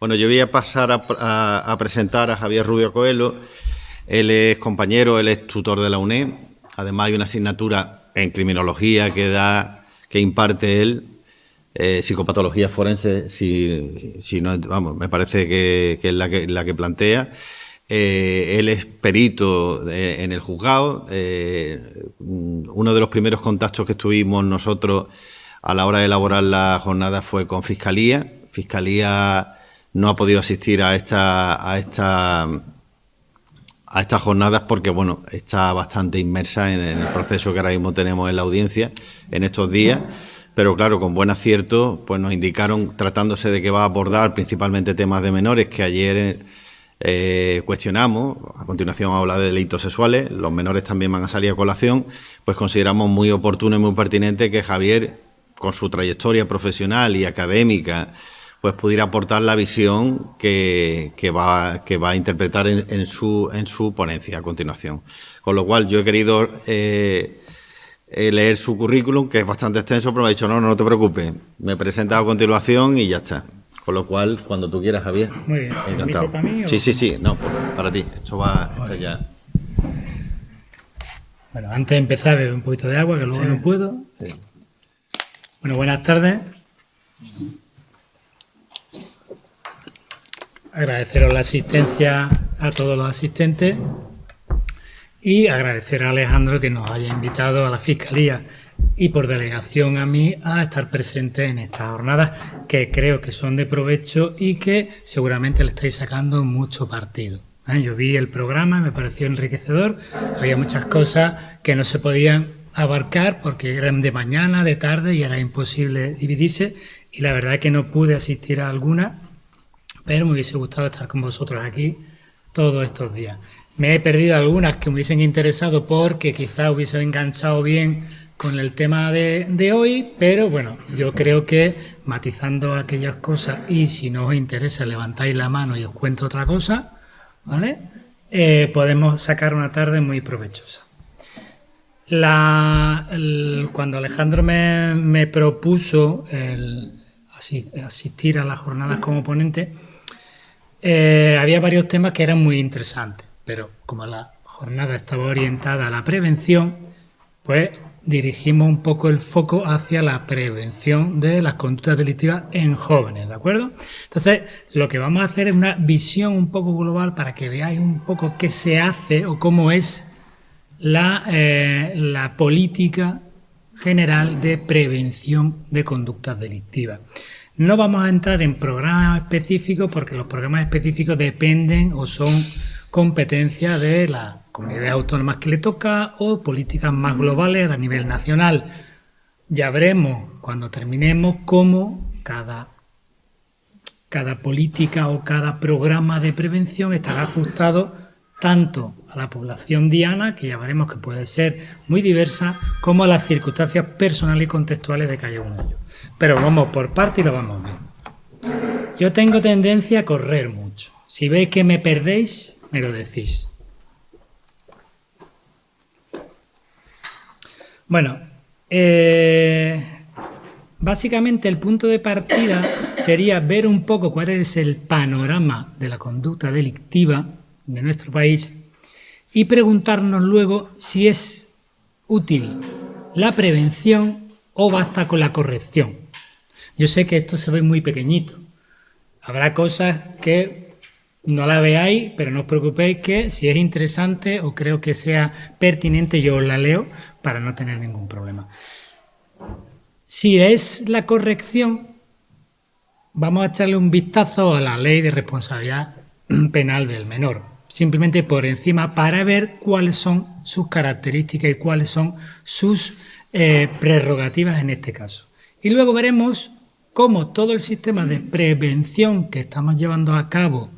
Bueno, yo voy a pasar a presentar a Javier Rubio Coelho. Él es compañero, él es tutor de la UNED. Además hay una asignatura en criminología que imparte él, psicopatología forense, si no, vamos, me parece que es la que plantea. Él es perito en el juzgado. Uno de los primeros contactos que tuvimos nosotros a la hora de elaborar la jornada fue con Fiscalía. Fiscalía no ha podido asistir a estas jornadas porque, bueno, está bastante inmersa en el proceso que ahora mismo tenemos en la audiencia en estos días. Pero claro, con buen acierto, pues nos indicaron, tratándose de que va a abordar principalmente temas de menores, que ayer cuestionamos. A continuación vamos a hablar de delitos sexuales, los menores también van a salir a colación. Pues consideramos muy oportuno y muy pertinente que Javier, con su trayectoria profesional y académica, pues pudiera aportar la visión que va a interpretar en su ponencia a continuación. Con lo cual yo he querido leer su currículum, que es bastante extenso, pero me ha dicho, no te preocupes, me presenta a continuación y ya está. Con lo cual, cuando tú quieras, Javier. Muy bien. Encantado. ¿Para mí, Sí, no, para ti. Esto ya. Bueno, antes de empezar, bebo un poquito de agua, que luego no puedo. Sí. Bueno, buenas tardes. Agradeceros la asistencia a todos los asistentes y agradecer a Alejandro que nos haya invitado a la Fiscalía y por delegación a mí a estar presente en estas jornadas que creo que son de provecho y que seguramente le estáis sacando mucho partido. Yo vi el programa, me pareció enriquecedor, había muchas cosas que no se podían abarcar porque eran de mañana, de tarde y era imposible dividirse y la verdad es que no pude asistir a alguna, pero me hubiese gustado estar con vosotros aquí todos estos días. Me he perdido algunas que me hubiesen interesado porque quizás hubiese enganchado bien con el tema de hoy, pero bueno, yo creo que matizando aquellas cosas y si no os interesa levantáis la mano y os cuento otra cosa, ¿vale? Podemos sacar una tarde muy provechosa. Cuando Alejandro me propuso asistir a las jornadas como ponente, había varios temas que eran muy interesantes, pero como la jornada estaba orientada a la prevención, pues dirigimos un poco el foco hacia la prevención de las conductas delictivas en jóvenes, ¿de acuerdo? Entonces, lo que vamos a hacer es una visión un poco global para que veáis un poco qué se hace o cómo es la política general de prevención de conductas delictivas. No vamos a entrar en programas específicos porque los programas específicos dependen o son competencia de las comunidades autónomas que le toca o políticas más globales a nivel nacional. Ya veremos cuando terminemos cómo cada política o cada programa de prevención estará ajustado tanto a la población diana, que ya veremos que puede ser muy diversa, como a las circunstancias personales y contextuales de cada uno de ellos. Pero vamos por parte y lo vamos bien. Yo tengo tendencia a correr mucho. Si veis que me perdéis, me lo decís. Bueno, básicamente el punto de partida sería ver un poco cuál es el panorama de la conducta delictiva de nuestro país y preguntarnos luego si es útil la prevención o basta con la corrección. Yo sé que esto se ve muy pequeñito. Habrá cosas que no la veáis, pero no os preocupéis que si es interesante o creo que sea pertinente, yo os la leo para no tener ningún problema. Si es la corrección, vamos a echarle un vistazo a la Ley de Responsabilidad Penal del Menor, simplemente por encima para ver cuáles son sus características y cuáles son sus prerrogativas en este caso. Y luego veremos cómo todo el sistema de prevención que estamos llevando a cabo,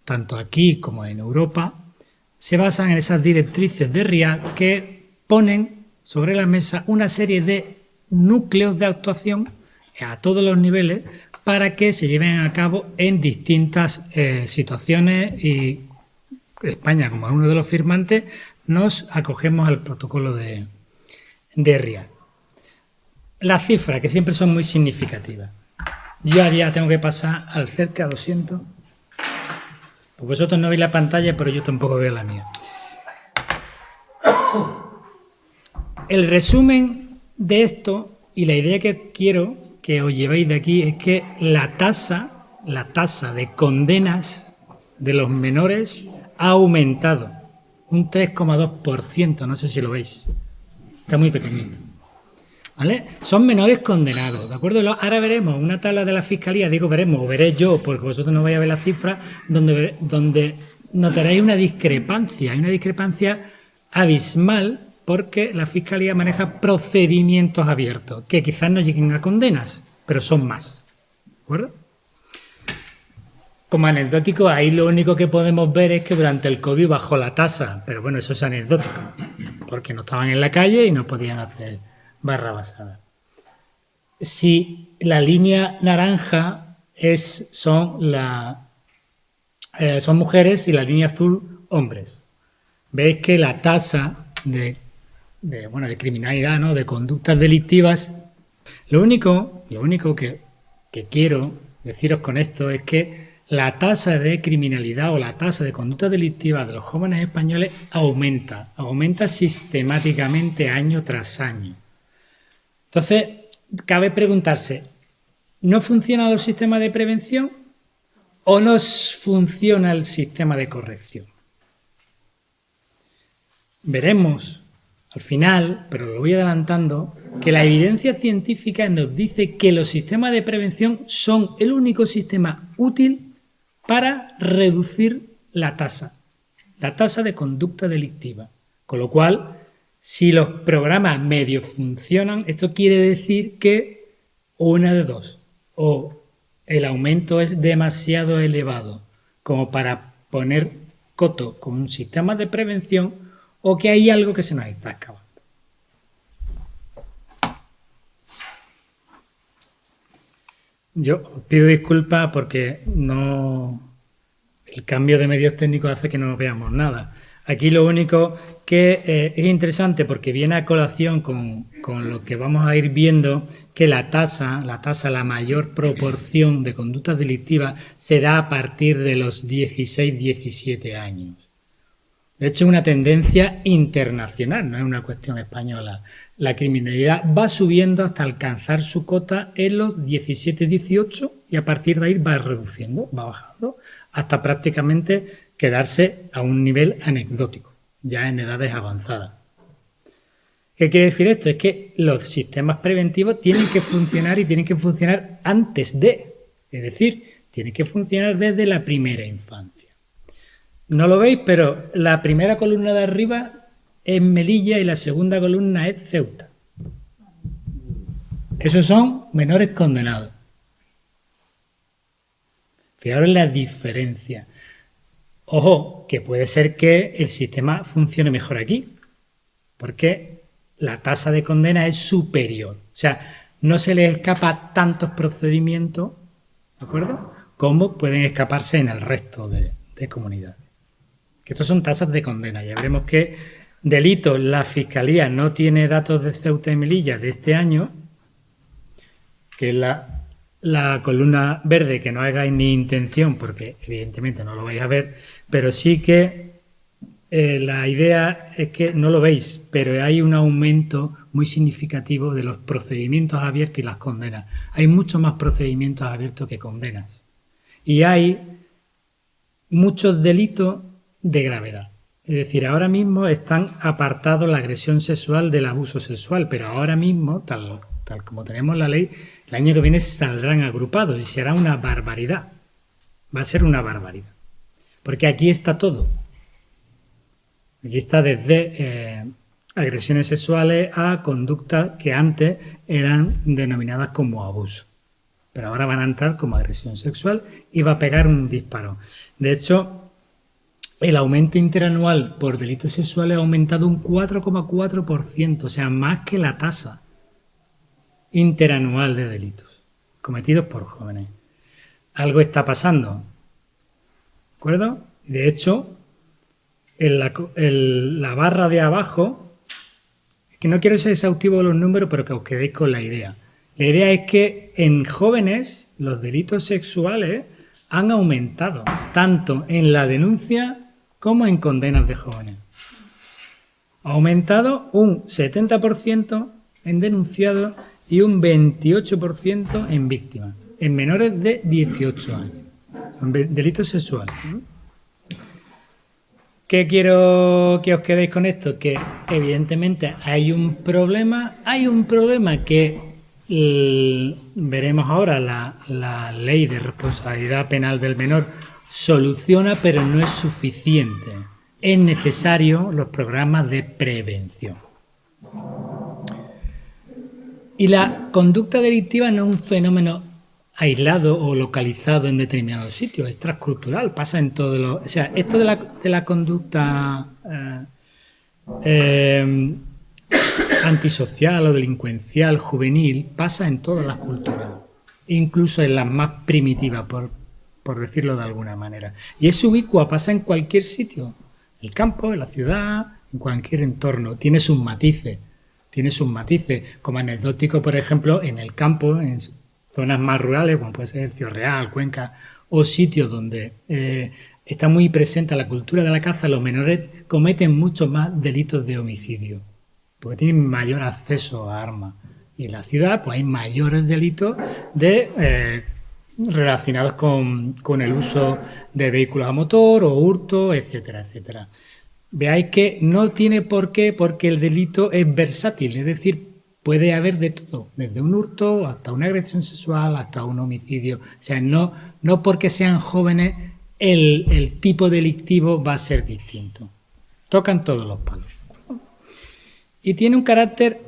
tanto aquí como en Europa, se basan en esas directrices de RIAD que ponen sobre la mesa una serie de núcleos de actuación a todos los niveles para que se lleven a cabo en distintas situaciones y España, como uno de los firmantes, nos acogemos al protocolo de RIAD. Las cifras, que siempre son muy significativas. Yo ya tengo que pasar al cerca, lo siento. Pues vosotros no veis la pantalla, pero yo tampoco veo la mía. El resumen de esto y la idea que quiero que os llevéis de aquí es que la tasa de condenas de los menores ha aumentado un 3,2%, no sé si lo veis, está muy pequeñito. ¿Vale? Son menores condenados, ¿de acuerdo? Ahora veremos una tabla de la Fiscalía, digo veremos, o veré yo, porque vosotros no vais a ver las cifras, donde notaréis una discrepancia, hay una discrepancia abismal, porque la Fiscalía maneja procedimientos abiertos, que quizás no lleguen a condenas, pero son más, ¿de acuerdo? Como anecdótico, ahí lo único que podemos ver es que durante el COVID bajó la tasa, pero bueno, eso es anecdótico, porque no estaban en la calle y no podían hacer barra basada. Si la línea naranja son mujeres y la línea azul hombres, veis que la tasa de criminalidad, ¿no?, de conductas delictivas, lo único que quiero deciros con esto es que la tasa de criminalidad o la tasa de conductas delictivas de los jóvenes españoles aumenta sistemáticamente año tras año. Entonces, cabe preguntarse, ¿no funciona el sistema de prevención o no funciona el sistema de corrección? Veremos al final, pero lo voy adelantando, que la evidencia científica nos dice que los sistemas de prevención son el único sistema útil para reducir la tasa de conducta delictiva. Con lo cual, si los programas medio funcionan, esto quiere decir que una de dos, o el aumento es demasiado elevado como para poner coto con un sistema de prevención, o que hay algo que se nos está acabando. Yo os pido disculpas porque el cambio de medios técnicos hace que no veamos nada. Aquí lo único que es interesante, porque viene a colación con lo que vamos a ir viendo, que la mayor proporción de conductas delictivas se da a partir de los 16-17 años. De hecho, es una tendencia internacional, no es una cuestión española. La criminalidad va subiendo hasta alcanzar su cota en los 17-18 y a partir de ahí va reduciendo, va bajando, hasta prácticamente quedarse a un nivel anecdótico, ya en edades avanzadas. ¿Qué quiere decir esto? Es que los sistemas preventivos tienen que funcionar y tienen que funcionar antes de, es decir, tienen que funcionar desde la primera infancia. No lo veis, pero la primera columna de arriba es Melilla y la segunda columna es Ceuta. Esos son menores condenados. Fijaros en la diferencia. Ojo, que puede ser que el sistema funcione mejor aquí, porque la tasa de condena es superior. O sea, no se les escapa tantos procedimientos, ¿de acuerdo?, como pueden escaparse en el resto de comunidades. Que estos son tasas de condena. Ya veremos que delitos, la Fiscalía no tiene datos de Ceuta y Melilla de este año, que es la columna verde, que no hagáis ni intención, porque evidentemente no lo vais a ver, pero sí que la idea es que no lo veis, pero hay un aumento muy significativo de los procedimientos abiertos y las condenas. Hay muchos más procedimientos abiertos que condenas. Y hay muchos delitos de gravedad. Es decir, ahora mismo están apartados la agresión sexual del abuso sexual, pero ahora mismo, tal como tenemos la ley, el año que viene saldrán agrupados y será una barbaridad. Va a ser una barbaridad. Porque aquí está todo. Aquí está desde agresiones sexuales a conductas que antes eran denominadas como abuso. Pero ahora van a entrar como agresión sexual y va a pegar un disparo. De hecho, el aumento interanual por delitos sexuales ha aumentado un 4,4%, o sea, más que la tasa interanual de delitos cometidos por jóvenes. Algo está pasando, ¿de acuerdo? De hecho, en la barra de abajo, que no quiero ser exhaustivo de los números, pero que os quedéis con la idea. La idea es que en jóvenes los delitos sexuales han aumentado, tanto en la denuncia como en condenas de jóvenes. Ha aumentado un 70% en denunciados y un 28% en víctimas, en menores de 18 años, en delitos sexuales. ¿Qué quiero que os quedéis con esto? Que evidentemente hay un problema que veremos ahora, la ley de responsabilidad penal del menor soluciona, pero no es suficiente. Es necesario los programas de prevención. Y la conducta delictiva no es un fenómeno aislado o localizado en determinados sitios, es transcultural, pasa en todos los... O sea, esto de la conducta antisocial o delincuencial juvenil pasa en todas las culturas, incluso en las más primitivas, por decirlo de alguna manera. Y es ubicua, pasa en cualquier sitio, en el campo, en la ciudad, en cualquier entorno, tiene sus matices, como anecdótico, por ejemplo, en el campo, en zonas más rurales, como puede ser Ciudad Real, Cuenca, o sitios donde está muy presente la cultura de la caza, los menores cometen mucho más delitos de homicidio, porque tienen mayor acceso a armas. Y en la ciudad pues hay mayores delitos relacionados con el uso de vehículos a motor o hurto, etcétera, etcétera. Veáis que no tiene por qué, porque el delito es versátil, es decir, puede haber de todo, desde un hurto hasta una agresión sexual, hasta un homicidio. O sea, no porque sean jóvenes el tipo delictivo va a ser distinto. Tocan todos los palos. Y tiene un carácter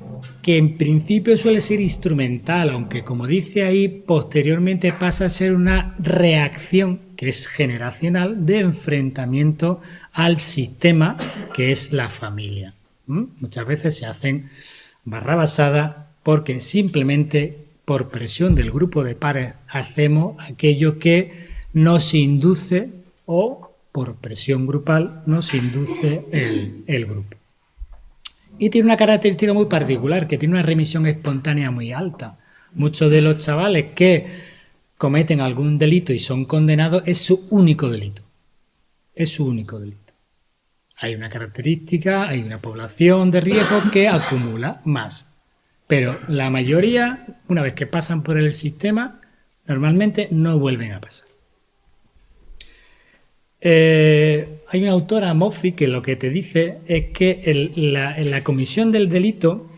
que en principio suele ser instrumental, aunque como dice ahí, posteriormente pasa a ser una reacción, que es generacional, de enfrentamiento al sistema que es la familia. Muchas veces se hacen barrabasadas porque simplemente por presión del grupo de pares hacemos aquello que nos induce, o por presión grupal nos induce el grupo. Y tiene una característica muy particular, que tiene una remisión espontánea muy alta. Muchos de los chavales que cometen algún delito y son condenados, es su único delito. Es su único delito. Hay una característica, hay una población de riesgo que acumula más. Pero la mayoría, una vez que pasan por el sistema, normalmente no vuelven a pasar. Hay una autora, Moffi, que lo que te dice es que en la comisión del delito,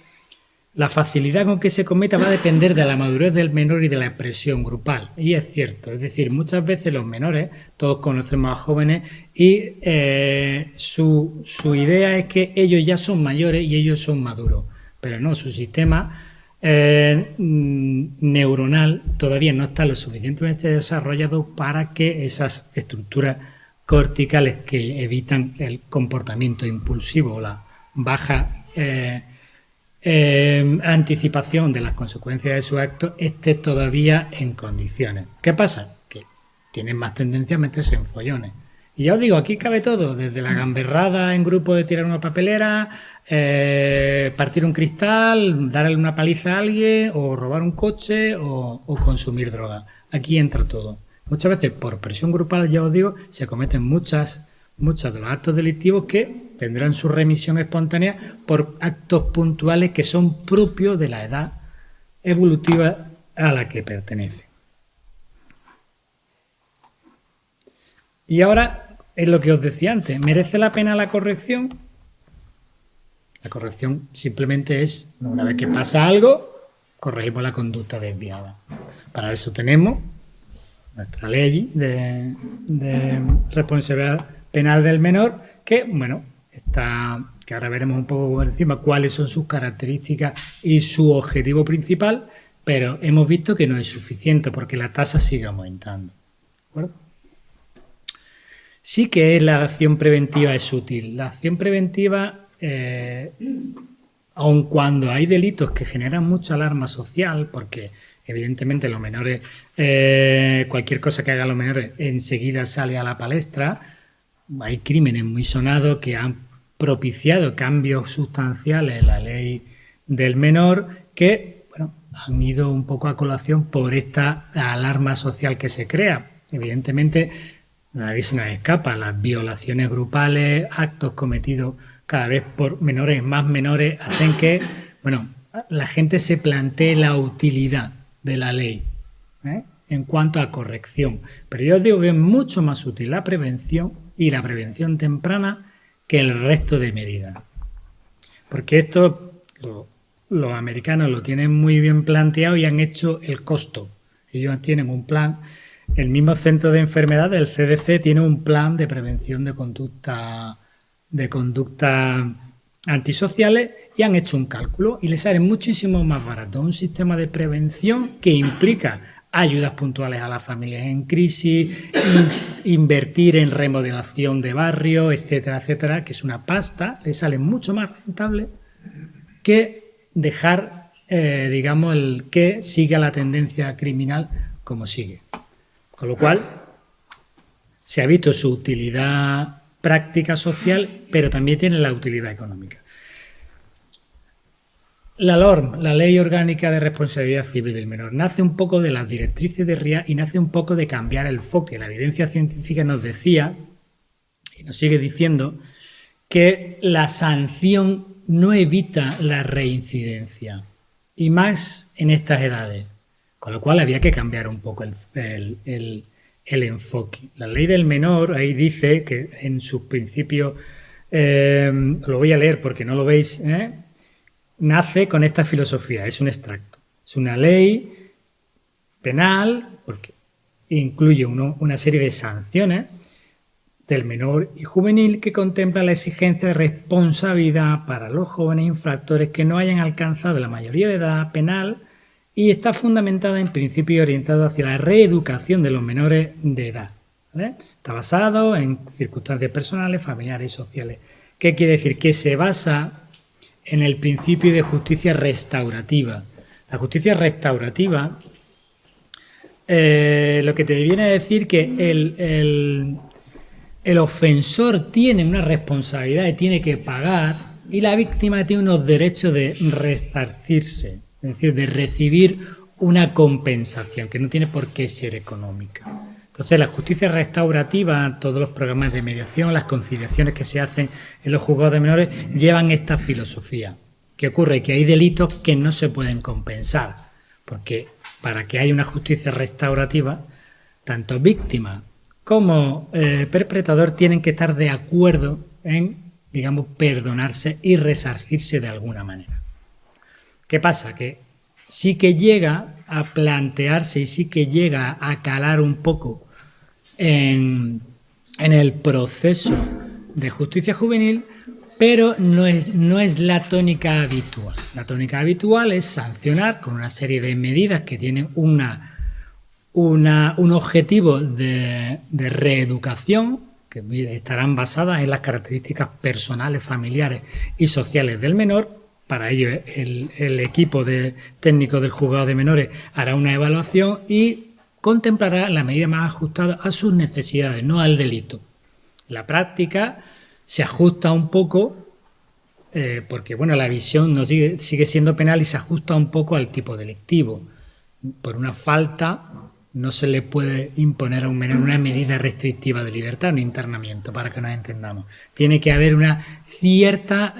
la facilidad con que se cometa va a depender de la madurez del menor y de la presión grupal. Y es cierto, es decir, muchas veces los menores, todos conocemos a jóvenes, y su idea es que ellos ya son mayores y ellos son maduros. Pero no, su sistema neuronal todavía no está lo suficientemente desarrollado para que esas estructuras corticales que evitan el comportamiento impulsivo o la baja anticipación de las consecuencias de su acto esté todavía en condiciones. ¿Qué pasa? Que tienen más tendencia a meterse en follones. Y ya os digo, aquí cabe todo, desde la gamberrada en grupo de tirar una papelera, partir un cristal, darle una paliza a alguien, o robar un coche, o consumir droga. Aquí entra todo. Muchas veces por presión grupal, ya os digo, se cometen muchos de los actos delictivos que tendrán su remisión espontánea por actos puntuales que son propios de la edad evolutiva a la que pertenece. Y ahora es lo que os decía antes, ¿merece la pena la corrección? La corrección simplemente es, una vez que pasa algo, corregimos la conducta desviada. Para eso tenemos nuestra ley de responsabilidad penal del menor, que, bueno, que ahora veremos un poco por encima cuáles son sus características y su objetivo principal, pero hemos visto que no es suficiente porque la tasa sigue aumentando. ¿De acuerdo? Sí que la acción preventiva es útil. La acción preventiva, aun cuando hay delitos que generan mucha alarma social, porque evidentemente los menores, cualquier cosa que hagan los menores enseguida sale a la palestra, hay crímenes muy sonados que han propiciado cambios sustanciales en la ley del menor que, bueno, han ido un poco a colación por esta alarma social que se crea. Evidentemente, nadie se nos escapa, las violaciones grupales, actos cometidos cada vez por menores más menores, hacen que, bueno, la gente se plantee la utilidad de la ley, ¿eh?, en cuanto a corrección. Pero yo os digo que es mucho más útil la prevención y la prevención temprana que el resto de medidas. Porque esto los americanos lo tienen muy bien planteado y han hecho el costo. Ellos tienen un plan. El mismo centro de enfermedades, el CDC, tiene un plan de prevención de conducta antisociales y han hecho un cálculo y les sale muchísimo más barato un sistema de prevención que implica ayudas puntuales a las familias en crisis, invertir en remodelación de barrios, etcétera, etcétera, que es una pasta, les sale mucho más rentable que dejar, digamos, el que siga la tendencia criminal como sigue. Con lo cual, se ha visto su utilidad práctica social, pero también tiene la utilidad económica. La LORM, la Ley Orgánica de Responsabilidad Civil del Menor, nace un poco de las directrices de RIA y nace un poco de cambiar el enfoque. La evidencia científica nos decía, y nos sigue diciendo, que la sanción no evita la reincidencia, y más en estas edades, con lo cual había que cambiar un poco el enfoque. La ley del menor, ahí dice que en sus principios, lo voy a leer porque no lo veis, nace con esta filosofía, es un extracto. Es una ley penal porque incluye una serie de sanciones del menor y juvenil que contempla la exigencia de responsabilidad para los jóvenes infractores que no hayan alcanzado la mayoría de edad penal y está fundamentada en principios orientados hacia la reeducación de los menores de edad, ¿vale? Está basado en circunstancias personales, familiares y sociales. ¿Qué quiere decir? Que se basa en el principio de justicia restaurativa. La justicia restaurativa lo que te viene a decir que el ofensor tiene una responsabilidad y tiene que pagar y la víctima tiene unos derechos de resarcirse, es decir, de recibir una compensación que no tiene por qué ser económica. Entonces, la justicia restaurativa, todos los programas de mediación, las conciliaciones que se hacen en los juzgados de menores llevan esta filosofía. ¿Qué ocurre? Que hay delitos que no se pueden compensar, porque para que haya una justicia restaurativa, tanto víctima como perpetrador tienen que estar de acuerdo en, digamos, perdonarse y resarcirse de alguna manera. ¿Qué pasa? Que sí que llega a plantearse y sí que llega a calar un poco en el proceso de justicia juvenil, pero no es la tónica habitual. La tónica habitual es sancionar con una serie de medidas que tienen un objetivo de reeducación, que estarán basadas en las características personales, familiares y sociales del menor. Para ello, el equipo técnico del juzgado de menores hará una evaluación y contemplará la medida más ajustada a sus necesidades, no al delito. La práctica se ajusta un poco, porque bueno, la visión no sigue siendo penal y se ajusta un poco al tipo delictivo. Por una falta no se le puede imponer a un menor una medida restrictiva de libertad, un internamiento, para que nos entendamos. Tiene que haber una cierta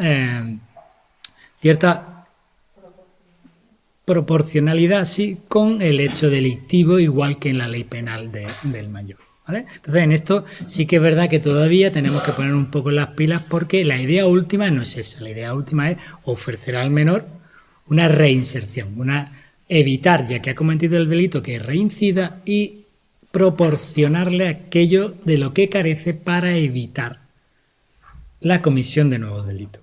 proporcionalidad, sí, con el hecho delictivo, igual que en la ley penal del mayor, ¿vale? Entonces, en esto sí que es verdad que todavía tenemos que poner un poco las pilas porque la idea última no es esa. La idea última es ofrecer al menor una reinserción, evitar, ya que ha cometido el delito, que reincida y proporcionarle aquello de lo que carece para evitar la comisión de nuevos delitos.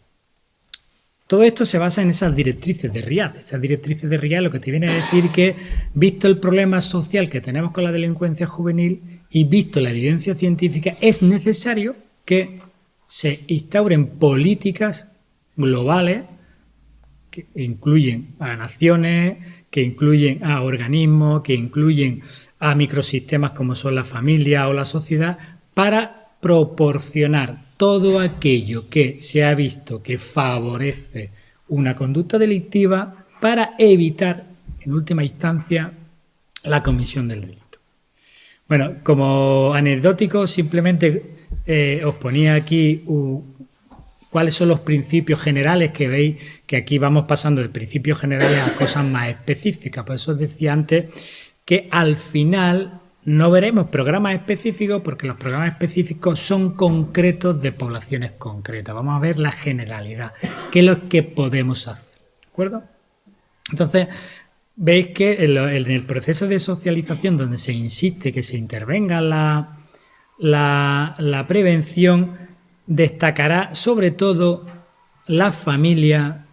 Todo esto se basa en esas directrices de RIAD. Esas directrices de RIAD lo que te viene a decir que, visto el problema social que tenemos con la delincuencia juvenil y visto la evidencia científica, es necesario que se instauren políticas globales que incluyen a naciones, que incluyen a organismos, que incluyen a microsistemas como son la familia o la sociedad, para proporcionar todo aquello que se ha visto que favorece una conducta delictiva para evitar en última instancia, la comisión del delito. Bueno, como anecdótico, simplemente os ponía aquí cuáles son los principios generales, que veis que aquí vamos pasando de principios generales a cosas más específicas. Por eso os decía antes que al final no veremos programas específicos, porque los programas específicos son concretos de poblaciones concretas. Vamos a ver la generalidad, qué es lo que podemos hacer. ¿De acuerdo? Entonces, veis que en el proceso de socialización, donde se insiste que se intervenga la prevención, destacará sobre todo la familia,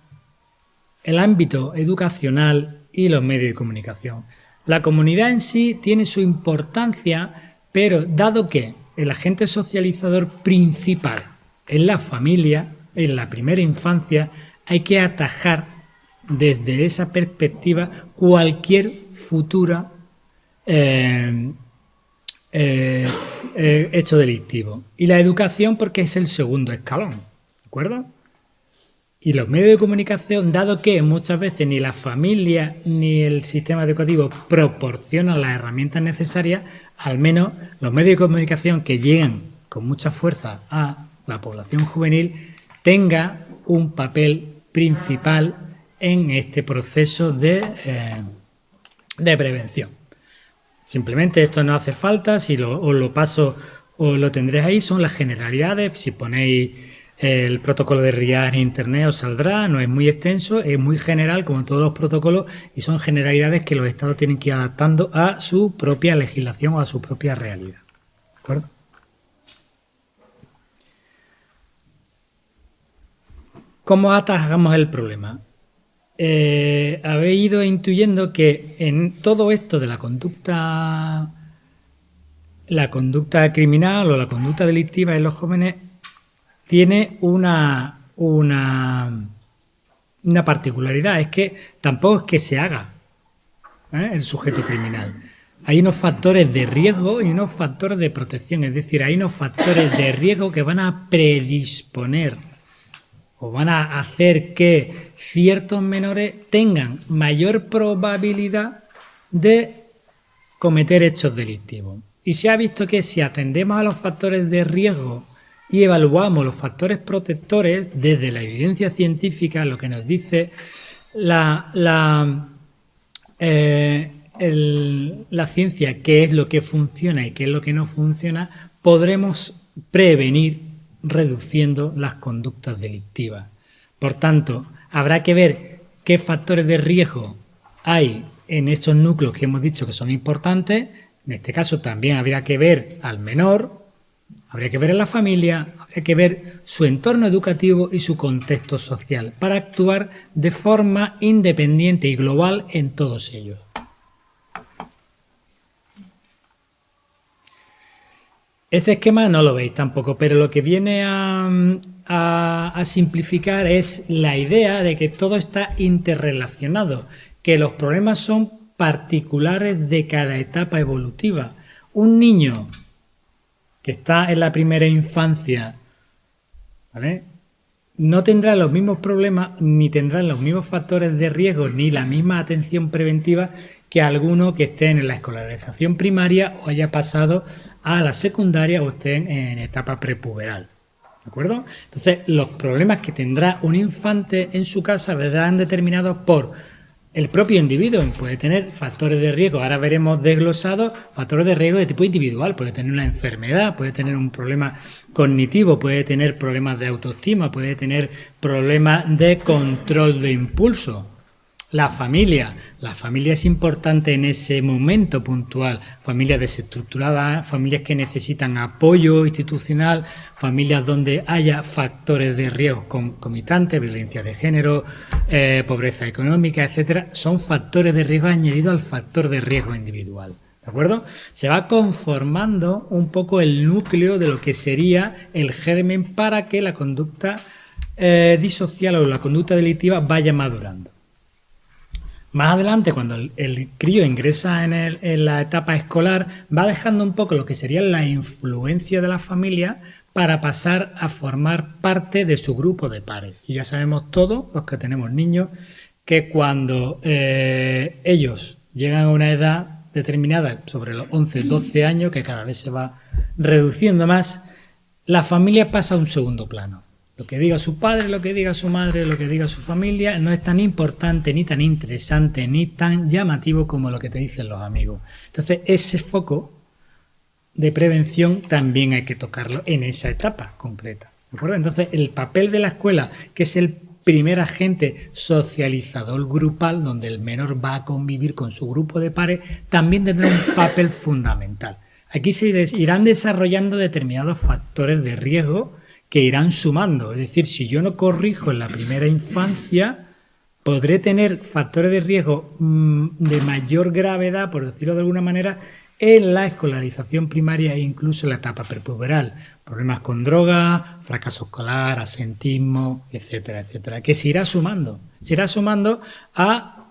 el ámbito educacional y los medios de comunicación. La comunidad en sí tiene su importancia, pero dado que el agente socializador principal es la familia, en la primera infancia, hay que atajar desde esa perspectiva cualquier futura hecho delictivo. Y la educación, porque es el segundo escalón, ¿de acuerdo? Y los medios de comunicación, dado que muchas veces ni la familia ni el sistema educativo proporcionan las herramientas necesarias, al menos los medios de comunicación que llegan con mucha fuerza a la población juvenil tenga un papel principal en este proceso de prevención. Simplemente esto no hace falta, si os lo paso o lo tendréis ahí, son las generalidades. Si ponéis el protocolo de RIA en internet os saldrá, no es muy extenso, es muy general como todos los protocolos y son generalidades que los estados tienen que ir adaptando a su propia legislación o a su propia realidad. ¿De acuerdo? ¿Cómo atajamos el problema? Habéis ido intuyendo que en todo esto de la conducta criminal o la conducta delictiva en los jóvenes tiene una particularidad, es que tampoco es que se haga el sujeto criminal. Hay unos factores de riesgo y unos factores de protección, es decir, hay unos factores de riesgo que van a predisponer o van a hacer que ciertos menores tengan mayor probabilidad de cometer hechos delictivos. Y se ha visto que si atendemos a los factores de riesgo y evaluamos los factores protectores desde la evidencia científica, lo que nos dice la ciencia, qué es lo que funciona y qué es lo que no funciona, podremos prevenir reduciendo las conductas delictivas. Por tanto, habrá que ver qué factores de riesgo hay en estos núcleos que hemos dicho que son importantes. En este caso también habría que ver al menor, habría que ver a la familia, habría que ver su entorno educativo y su contexto social para actuar de forma independiente y global en todos ellos. Este esquema no lo veis tampoco, pero lo que viene a simplificar es la idea de que todo está interrelacionado, que los problemas son particulares de cada etapa evolutiva. Un niño que está en la primera infancia, ¿vale?, no tendrá los mismos problemas, ni tendrá los mismos factores de riesgo, ni la misma atención preventiva que alguno que esté en la escolarización primaria o haya pasado a la secundaria o esté en etapa prepuberal. ¿De acuerdo? Entonces, los problemas que tendrá un infante en su casa vendrán determinados por el propio individuo. Puede tener factores de riesgo, ahora veremos desglosados, factores de riesgo de tipo individual, puede tener una enfermedad, puede tener un problema cognitivo, puede tener problemas de autoestima, puede tener problemas de control de impulso. La familia es importante en ese momento puntual, familias desestructuradas, familias que necesitan apoyo institucional, familias donde haya factores de riesgo concomitantes, violencia de género, pobreza económica, etcétera, son factores de riesgo añadidos al factor de riesgo individual. ¿De acuerdo? Se va conformando un poco el núcleo de lo que sería el germen para que la conducta disocial o la conducta delictiva vaya madurando. Más adelante, cuando el crío ingresa en la etapa escolar, va dejando un poco lo que sería la influencia de la familia para pasar a formar parte de su grupo de pares. Y ya sabemos todos, los que tenemos niños, que cuando ellos llegan a una edad determinada, sobre los 11, 12 años, que cada vez se va reduciendo más, la familia pasa a un segundo plano. Lo que diga su padre, lo que diga su madre, lo que diga su familia, no es tan importante, ni tan interesante, ni tan llamativo como lo que te dicen los amigos. Entonces, ese foco de prevención también hay que tocarlo en esa etapa concreta, ¿de acuerdo? Entonces, el papel de la escuela, que es el primer agente socializador grupal, donde el menor va a convivir con su grupo de pares, también tendrá un papel fundamental. Aquí se irán desarrollando determinados factores de riesgo que irán sumando. Es decir, si yo no corrijo en la primera infancia, podré tener factores de riesgo de mayor gravedad, por decirlo de alguna manera, en la escolarización primaria e incluso en la etapa prepuberal. Problemas con droga, fracaso escolar, asentismo, etcétera, etcétera, que se irá sumando a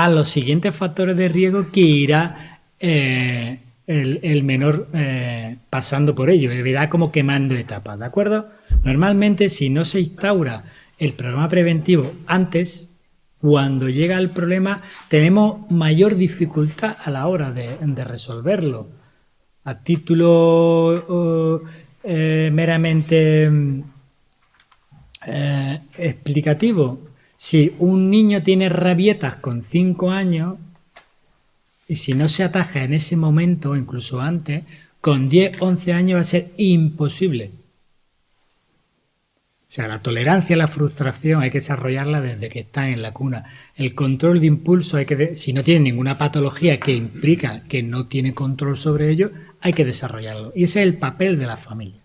los siguientes factores de riesgo que irá el menor pasando por ello, verá como quemando etapas, ¿de acuerdo? Normalmente, si no se instaura el programa preventivo antes, cuando llega el problema, tenemos mayor dificultad a la hora de resolverlo. A título meramente explicativo, si un niño tiene rabietas con 5 años, y si no se ataja en ese momento, incluso antes, con 10, 11 años va a ser imposible. O sea, la tolerancia a la frustración hay que desarrollarla desde que está en la cuna. El control de impulso, si no tiene ninguna patología que implica que no tiene control sobre ello, hay que desarrollarlo. Y ese es el papel de la familia.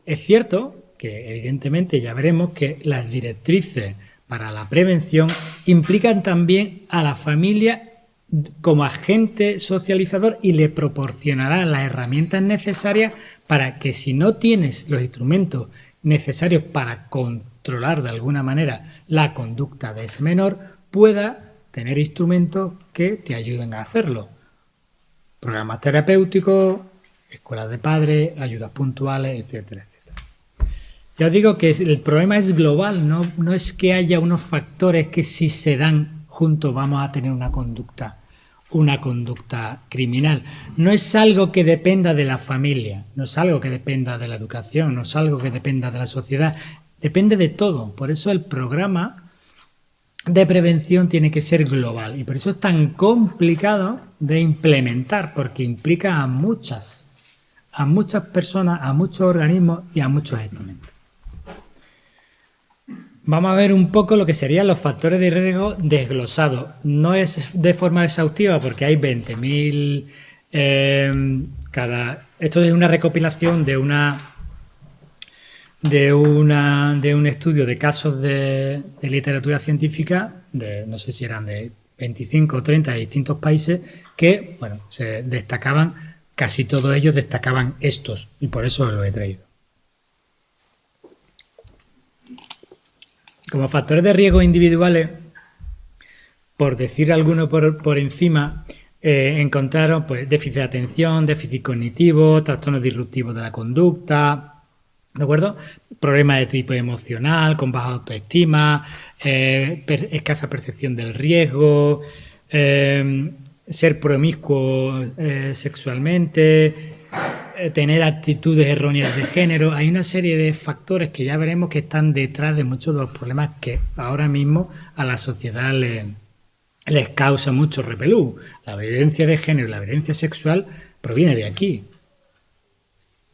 Es cierto que, evidentemente, ya veremos que las directrices para la prevención implican también a la familia como agente socializador y le proporcionará las herramientas necesarias para que, si no tienes los instrumentos necesarios para controlar de alguna manera la conducta de ese menor, pueda tener instrumentos que te ayuden a hacerlo. Programas terapéuticos, escuelas de padres, ayudas puntuales, etcétera, etcétera. Ya os digo que el problema es global, no es que haya unos factores que, si se dan juntos, vamos a tener una conducta criminal. No es algo que dependa de la familia, no es algo que dependa de la educación, no es algo que dependa de la sociedad, depende de todo. Por eso el programa de prevención tiene que ser global y por eso es tan complicado de implementar, porque implica a muchas personas, a muchos organismos y a muchos estamentos. Vamos a ver un poco lo que serían los factores de riesgo desglosados. No es de forma exhaustiva porque hay 20.000 Esto es una recopilación de un estudio de casos de literatura científica, no sé si eran de 25 o 30 de distintos países, que, bueno, se destacaban, casi todos ellos destacaban estos, y por eso lo he traído. Como factores de riesgo individuales, por decir alguno por encima, encontraron pues déficit de atención, déficit cognitivo, trastornos disruptivos de la conducta, ¿de acuerdo? Problemas de tipo emocional, con baja autoestima, escasa percepción del riesgo, ser promiscuo sexualmente, tener actitudes erróneas de género. Hay una serie de factores que ya veremos que están detrás de muchos de los problemas que ahora mismo a la sociedad les causa mucho repelús. La violencia de género y la violencia sexual proviene de aquí.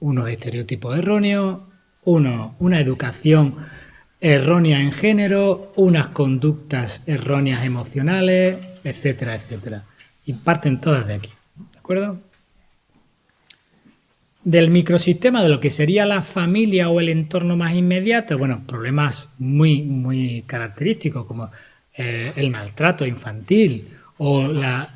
Unos estereotipos erróneos, una educación errónea en género, unas conductas erróneas emocionales, etcétera, etcétera. Y parten todas de aquí, ¿de acuerdo? Del microsistema, de lo que sería la familia o el entorno más inmediato, bueno, problemas muy, muy característicos como el maltrato infantil o la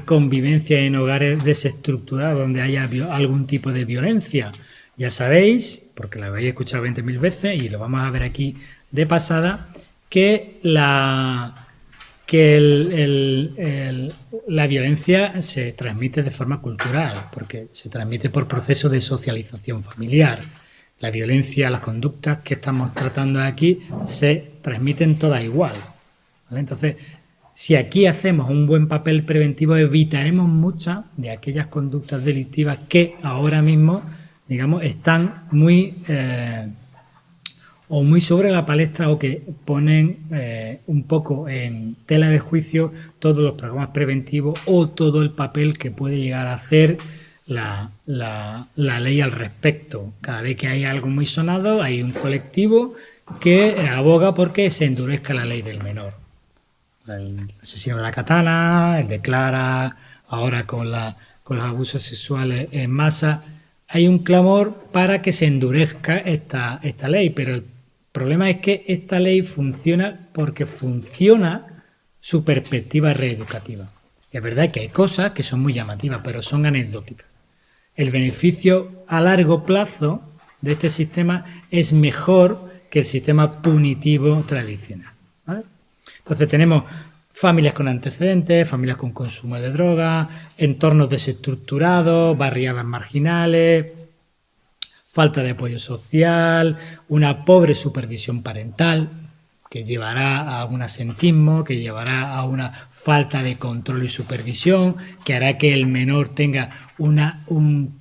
convivencia en hogares desestructurados donde haya algún tipo de violencia. Ya sabéis, porque lo habéis escuchado 20.000 veces y lo vamos a ver aquí de pasada, que la violencia se transmite de forma cultural, porque se transmite por procesos de socialización familiar. La violencia, las conductas que estamos tratando aquí se transmiten todas igual. ¿vale? Entonces, si aquí hacemos un buen papel preventivo, evitaremos muchas de aquellas conductas delictivas que ahora mismo, digamos, están muy sobre la palestra o que ponen un poco en tela de juicio todos los programas preventivos o todo el papel que puede llegar a hacer la ley al respecto. Cada vez que hay algo muy sonado, hay un colectivo que aboga porque se endurezca la ley del menor. El asesino de la katana, el de Clara, ahora con los abusos sexuales en masa. Hay un clamor para que se endurezca esta ley, pero el problema es que esta ley funciona porque funciona su perspectiva reeducativa. Es verdad que hay cosas que son muy llamativas, pero son anecdóticas. El beneficio a largo plazo de este sistema es mejor que el sistema punitivo tradicional, ¿vale? Entonces tenemos familias con antecedentes, familias con consumo de drogas, entornos desestructurados, barriadas marginales, falta de apoyo social, una pobre supervisión parental que llevará a un asentismo, que llevará a una falta de control y supervisión, que hará que el menor tenga un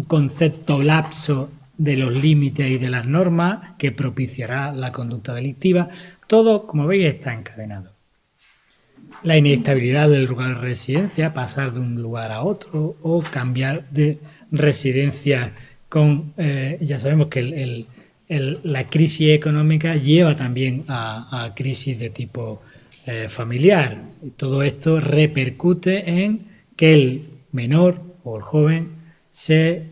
concepto lapso de los límites y de las normas que propiciará la conducta delictiva. Todo, como veis, está encadenado. La inestabilidad del lugar de residencia, pasar de un lugar a otro o cambiar de residencia con... ya sabemos que la crisis económica lleva también a crisis de tipo familiar. Todo esto repercute en que el menor o el joven se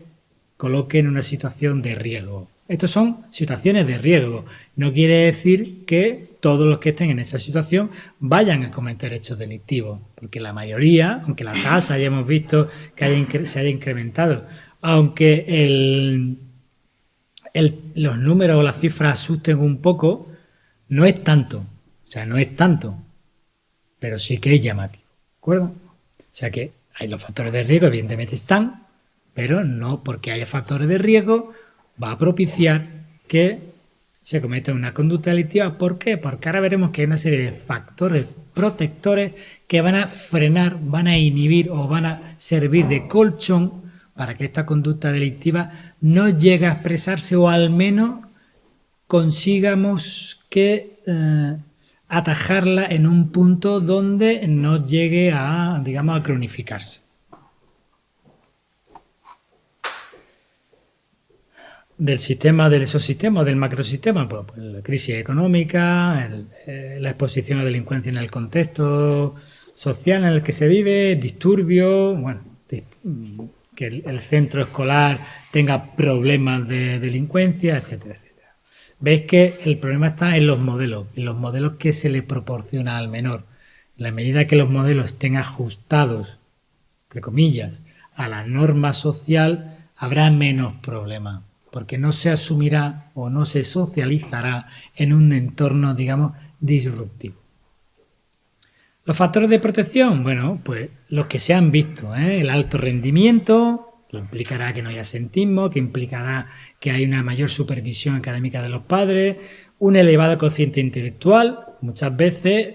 coloque en una situación de riesgo. Estas son situaciones de riesgo. No quiere decir que todos los que estén en esa situación vayan a cometer hechos delictivos, porque la mayoría, aunque la tasa ya hemos visto que se haya incrementado, aunque los números o las cifras asusten un poco, no es tanto. O sea, no es tanto, pero sí que es llamativo. ¿De acuerdo? O sea que hay los factores de riesgo, evidentemente están, pero no porque haya factores de riesgo va a propiciar que se cometa una conducta delictiva. ¿Por qué? Porque ahora veremos que hay una serie de factores protectores que van a frenar, van a inhibir o van a servir de colchón para que esta conducta delictiva no llegue a expresarse o al menos consigamos que atajarla en un punto donde no llegue a, digamos, a cronificarse. Del sistema, del exosistema, del macrosistema, pues la crisis económica, la exposición a delincuencia en el contexto social en el que se vive, disturbios, bueno, que el centro escolar tenga problemas de delincuencia, etcétera, etcétera. Veis que el problema está en los modelos que se le proporciona al menor. En la medida que los modelos estén ajustados, entre comillas, a la norma social, habrá menos problemas, porque no se asumirá o no se socializará en un entorno, digamos, disruptivo. Los factores de protección, bueno, pues los que se han visto, el alto rendimiento, que implicará que no haya asentismo, que implicará que hay una mayor supervisión académica de los padres, un elevado cociente intelectual, muchas veces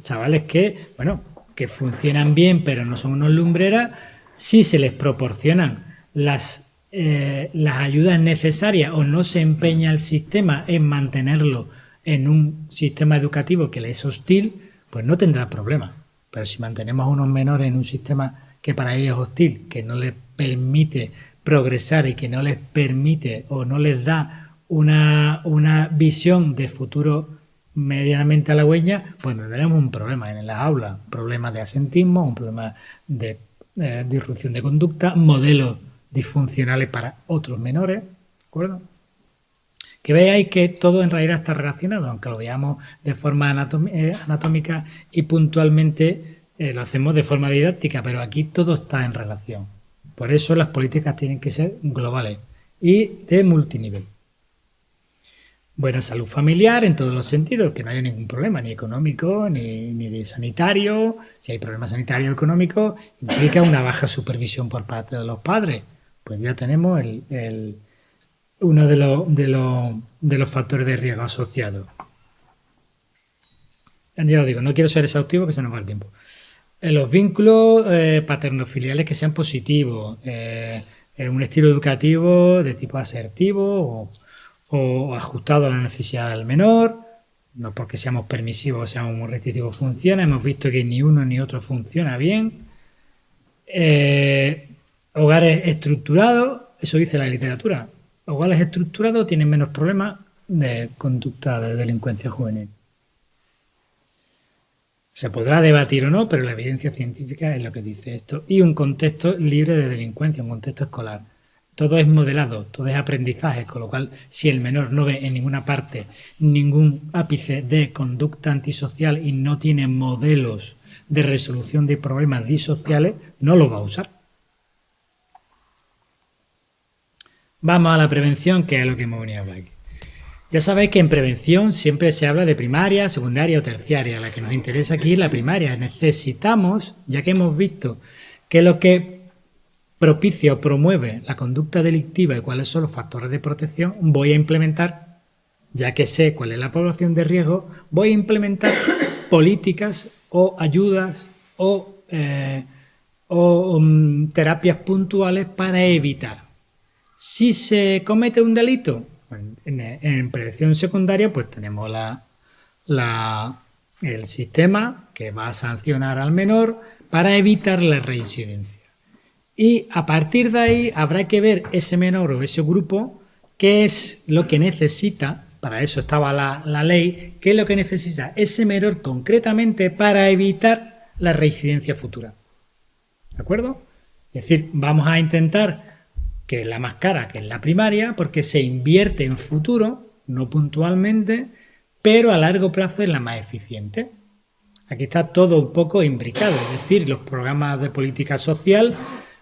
chavales que, bueno, que funcionan bien pero no son unos lumbreras, si se les proporcionan las ayudas necesarias o no se empeña el sistema en mantenerlo en un sistema educativo que le es hostil, pues no tendrá problema. Pero si mantenemos a unos menores en un sistema que para ellos es hostil, que no les permite progresar y que no les permite o no les da una visión de futuro medianamente halagüeña, pues tendremos un problema en las aulas, un problema de asentismo, un problema de disrupción de conducta, modelos disfuncionales para otros menores, ¿de acuerdo? Que veáis que todo en realidad está relacionado, aunque lo veamos de forma anatómica y puntualmente lo hacemos de forma didáctica, pero aquí todo está en relación. Por eso las políticas tienen que ser globales y de multinivel. Buena salud familiar en todos los sentidos, que no haya ningún problema, ni económico, ni de sanitario. Si hay problemas sanitarios o económicos, implica una baja supervisión por parte de los padres. Pues ya tenemos uno de los factores de riesgo asociados. ya os digo, no quiero ser exhaustivo que se nos va el tiempo. Los vínculos paternofiliales que sean positivos, un estilo educativo de tipo asertivo o ajustado a la necesidad del menor, no porque seamos permisivos o seamos muy restrictivos funciona, hemos visto que ni uno ni otro funciona bien. Hogares estructurados, eso dice la literatura, hogares estructurados tienen menos problemas de conducta de delincuencia juvenil. Se podrá debatir o no, pero la evidencia científica es lo que dice esto. Y un contexto libre de delincuencia, un contexto escolar. Todo es modelado, todo es aprendizaje, con lo cual si el menor no ve en ninguna parte ningún ápice de conducta antisocial y no tiene modelos de resolución de problemas disociales, no lo va a usar. Vamos a la prevención, que es lo que hemos venido a hablar aquí. Ya sabéis que en prevención siempre se habla de primaria, secundaria o terciaria. La que nos interesa aquí es la primaria. Necesitamos, ya que hemos visto que lo que propicia o promueve la conducta delictiva y cuáles son los factores de protección, voy a implementar, ya que sé cuál es la población de riesgo, voy a implementar políticas o ayudas o terapias puntuales para evitar. Si se comete un delito, en prevención secundaria, pues tenemos el sistema que va a sancionar al menor para evitar la reincidencia. Y a partir de ahí habrá que ver ese menor o ese grupo qué es lo que necesita, para eso estaba la ley, qué es lo que necesita ese menor concretamente para evitar la reincidencia futura. ¿De acuerdo? Es decir, vamos a intentar que es la más cara, que es la primaria, porque se invierte en futuro, no puntualmente, pero a largo plazo es la más eficiente. Aquí está todo un poco imbricado, es decir, los programas de política social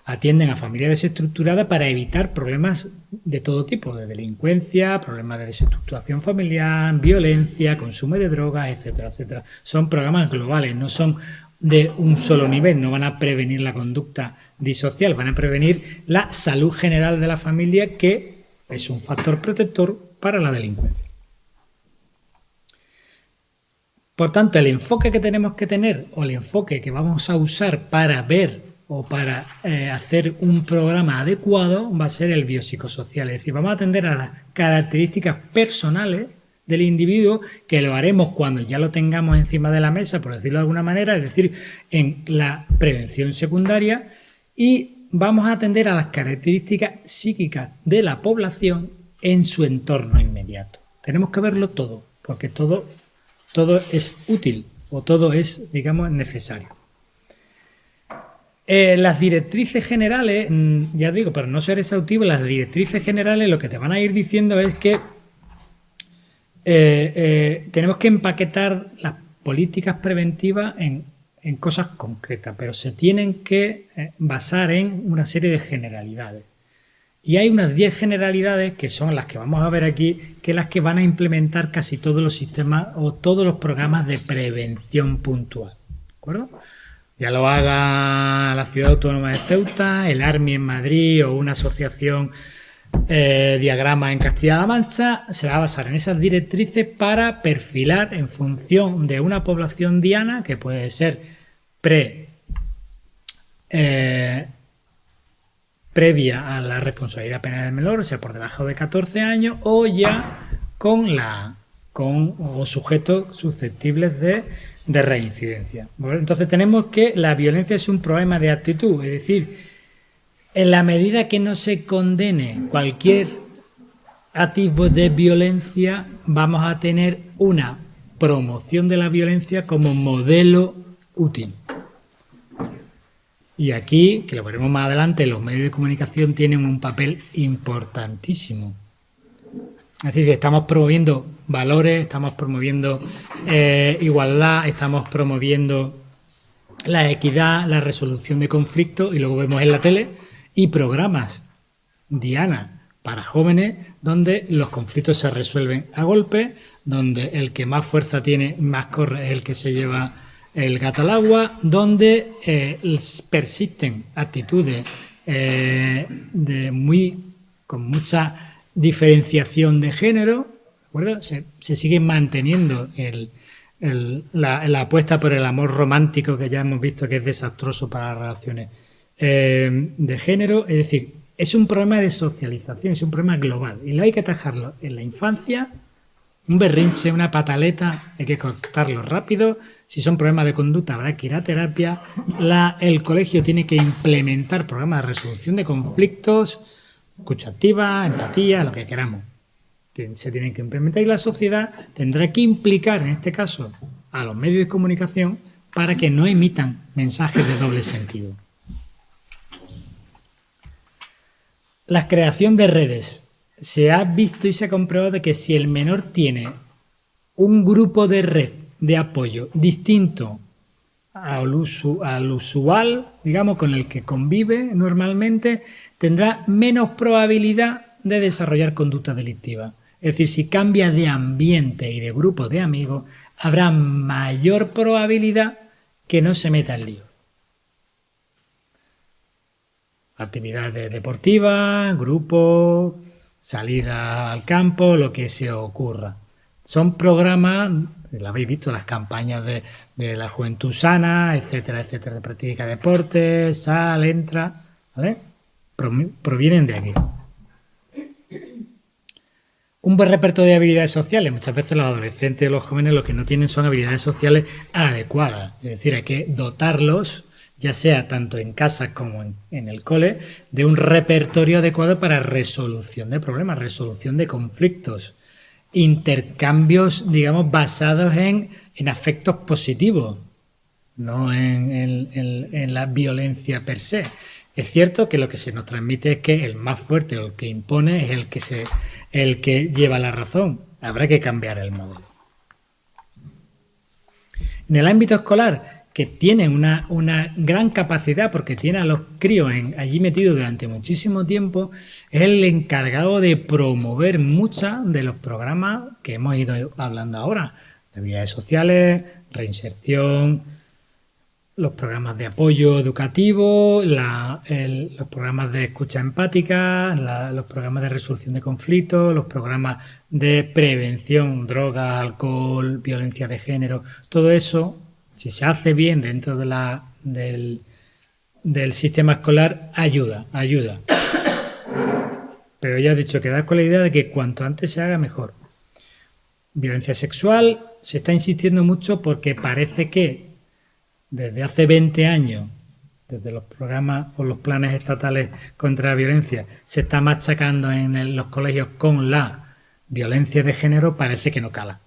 atienden a familias desestructuradas para evitar problemas de todo tipo, de delincuencia, problemas de desestructuración familiar, violencia, consumo de drogas, etcétera, etcétera. Son programas globales, no son de un solo nivel, no van a prevenir la conducta disocial, van a prevenir la salud general de la familia, que es un factor protector para la delincuencia. Por tanto, el enfoque que tenemos que tener, o el enfoque que vamos a usar para ver o para hacer un programa adecuado, va a ser el biopsicosocial. Es decir, vamos a atender a las características personales del individuo, que lo haremos cuando ya lo tengamos encima de la mesa, por decirlo de alguna manera, es decir, en la prevención secundaria, y vamos a atender a las características psíquicas de la población en su entorno inmediato. Tenemos que verlo todo, porque todo es útil o todo es, digamos, necesario. Las directrices generales, ya digo, para no ser exhaustivo, las directrices generales lo que te van a ir diciendo es que tenemos que empaquetar las políticas preventivas en cosas concretas, pero se tienen que basar en una serie de generalidades. Y hay unas 10 generalidades que son las que vamos a ver aquí, que las que van a implementar casi todos los sistemas o todos los programas de prevención puntual. ¿De acuerdo? Ya lo haga la Ciudad Autónoma de Ceuta, el ARMI en Madrid o una asociación Diagrama en Castilla-La Mancha, se va a basar en esas directrices para perfilar en función de una población diana, que puede ser previa a la responsabilidad penal del menor, o sea, por debajo de 14 años, o ya con sujetos susceptibles de reincidencia. ¿Vale? Entonces tenemos que la violencia es un problema de actitud, es decir, en la medida que no se condene cualquier atisbo de violencia, vamos a tener una promoción de la violencia como modelo útil. Y aquí, que lo veremos más adelante, los medios de comunicación tienen un papel importantísimo. Es decir, estamos promoviendo valores, estamos promoviendo igualdad, estamos promoviendo la equidad, la resolución de conflictos, y luego vemos en la tele y programas Diana para jóvenes donde los conflictos se resuelven a golpe, donde el que más fuerza tiene, más corre, es el que se lleva el gato al agua, donde persisten actitudes con mucha diferenciación de género, ¿de acuerdo? Se sigue manteniendo la apuesta por el amor romántico, que ya hemos visto que es desastroso para las relaciones de género. Es decir, es un problema de socialización, es un problema global y lo hay que atajarlo en la infancia. Un berrinche, una pataleta, hay que cortarlo rápido. Si son problemas de conducta, habrá que ir a terapia. El colegio tiene que implementar programas de resolución de conflictos, escucha activa, empatía, lo que queramos. Se tienen que implementar y la sociedad tendrá que implicar, en este caso, a los medios de comunicación para que no emitan mensajes de doble sentido. La creación de redes. Se ha visto y se ha comprobado de que si el menor tiene un grupo de red de apoyo distinto al usual, digamos, con el que convive normalmente, tendrá menos probabilidad de desarrollar conducta delictiva. Es decir, si cambia de ambiente y de grupo de amigos, habrá mayor probabilidad que no se meta en lío. Actividades deportivas, grupos, salir al campo, lo que se ocurra. Son programas, lo habéis visto, las campañas de la juventud sana, etcétera, etcétera, de practica deporte, sal, entra, ¿vale? Provienen de aquí. Un buen repertorio de habilidades sociales. Muchas veces los adolescentes y los jóvenes lo que no tienen son habilidades sociales adecuadas. Es decir, hay que dotarlos, ya sea tanto en casa como en el cole, de un repertorio adecuado para resolución de problemas, resolución de conflictos, intercambios, digamos, basados en afectos positivos, no en la violencia per se. Es cierto que lo que se nos transmite es que el más fuerte o el que impone es el que lleva la razón. Habrá que cambiar el modelo. En el ámbito escolar, que tiene una gran capacidad porque tiene a los críos allí metidos durante muchísimo tiempo, es el encargado de promover muchos de los programas que hemos ido hablando ahora, de habilidades sociales, reinserción, los programas de apoyo educativo, los programas de escucha empática, los programas de resolución de conflictos, los programas de prevención, droga, alcohol, violencia de género, todo eso. Si se hace bien dentro del sistema escolar, ayuda. Pero ya he dicho, quedad con la idea de que cuanto antes se haga, mejor. Violencia sexual, se está insistiendo mucho porque parece que desde hace 20 años, desde los programas o los planes estatales contra la violencia, se está machacando en los colegios con la violencia de género, parece que no cala.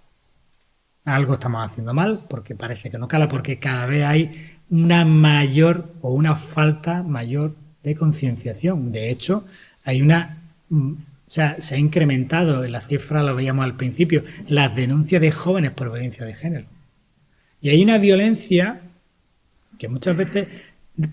Algo estamos haciendo mal porque parece que no cala, porque cada vez hay una mayor o una falta mayor de concienciación. De hecho, se ha incrementado en la cifra, lo veíamos al principio, las denuncias de jóvenes por violencia de género. Y hay una violencia que muchas veces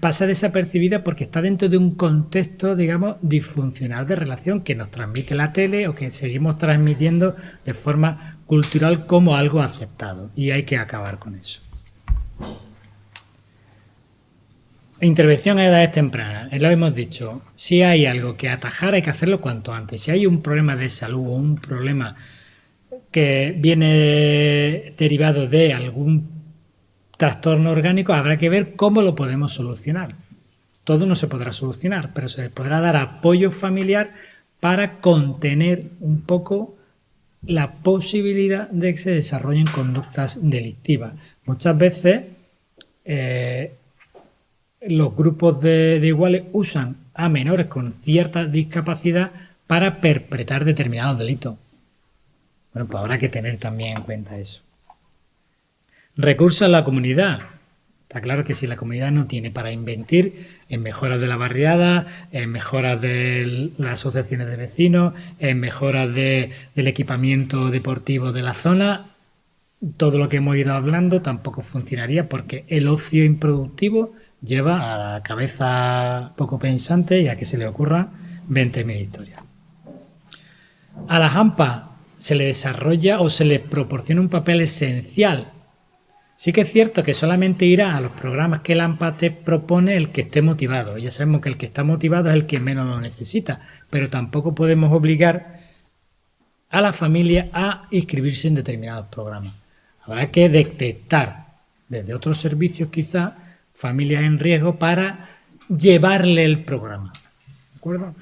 pasa desapercibida porque está dentro de un contexto, digamos, disfuncional de relación que nos transmite la tele o que seguimos transmitiendo de forma cultural como algo aceptado, y hay que acabar con eso. Intervención a edades tempranas, lo hemos dicho, si hay algo que atajar hay que hacerlo cuanto antes. Si hay un problema de salud o un problema que viene derivado de algún trastorno orgánico, habrá que ver cómo lo podemos solucionar. Todo no se podrá solucionar, pero se podrá dar apoyo familiar para contener un poco la posibilidad de que se desarrollen conductas delictivas. Muchas veces los grupos de iguales usan a menores con cierta discapacidad para perpetrar determinados delitos. Bueno, pues habrá que tener también en cuenta eso. Recursos a la comunidad. Está claro que si la comunidad no tiene para invertir en mejoras de la barriada, en mejoras de las asociaciones de vecinos, en mejoras del equipamiento deportivo de la zona, todo lo que hemos ido hablando tampoco funcionaría porque el ocio improductivo lleva a la cabeza poco pensante y a que se le ocurra 20.000 historias. A las AMPA se le desarrolla o se le proporciona un papel esencial. Sí que es cierto que solamente irá a los programas que el AMPA te propone el que esté motivado. Ya sabemos que el que está motivado es el que menos lo necesita, pero tampoco podemos obligar a la familia a inscribirse en determinados programas. Habrá que detectar desde otros servicios quizá familias en riesgo para llevarle el programa. ¿De acuerdo?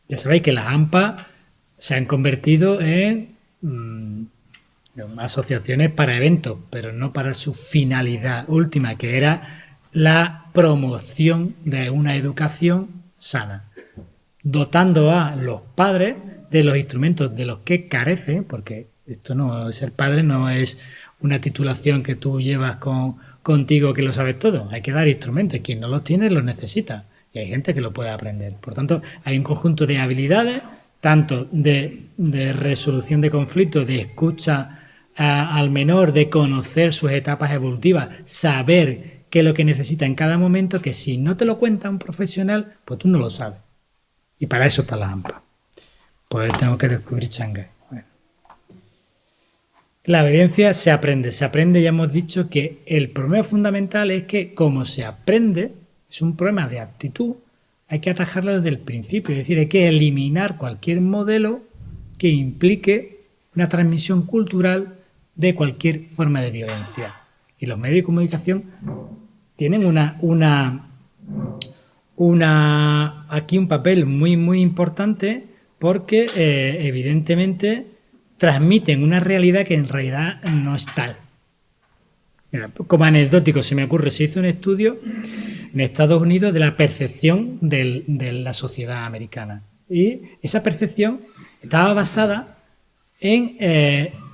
Ya sabéis que las AMPA se han convertido en asociaciones para eventos, pero no para su finalidad última, que era la promoción de una educación sana, dotando a los padres de los instrumentos de los que carecen, porque esto no, ser padre no es una titulación que tú llevas contigo que lo sabes todo, hay que dar instrumentos, y quien no los tiene los necesita, y hay gente que lo puede aprender. Por tanto, hay un conjunto de habilidades, tanto de resolución de conflictos, de escucha al menor, de conocer sus etapas evolutivas, saber qué es lo que necesita en cada momento, que si no te lo cuenta un profesional, pues tú no lo sabes. Y para eso está la AMPA. Pues tengo que descubrir Shanghái. Bueno. La obediencia se aprende, ya hemos dicho que el problema fundamental es que como se aprende, es un problema de actitud, hay que atajarlo desde el principio, es decir, hay que eliminar cualquier modelo que implique una transmisión cultural de cualquier forma de violencia. Y los medios de comunicación tienen aquí un papel muy, muy importante porque evidentemente transmiten una realidad que en realidad no es tal. Mira, como anecdótico se me ocurre, se hizo un estudio en Estados Unidos de la percepción de la sociedad americana. Y esa percepción estaba basada en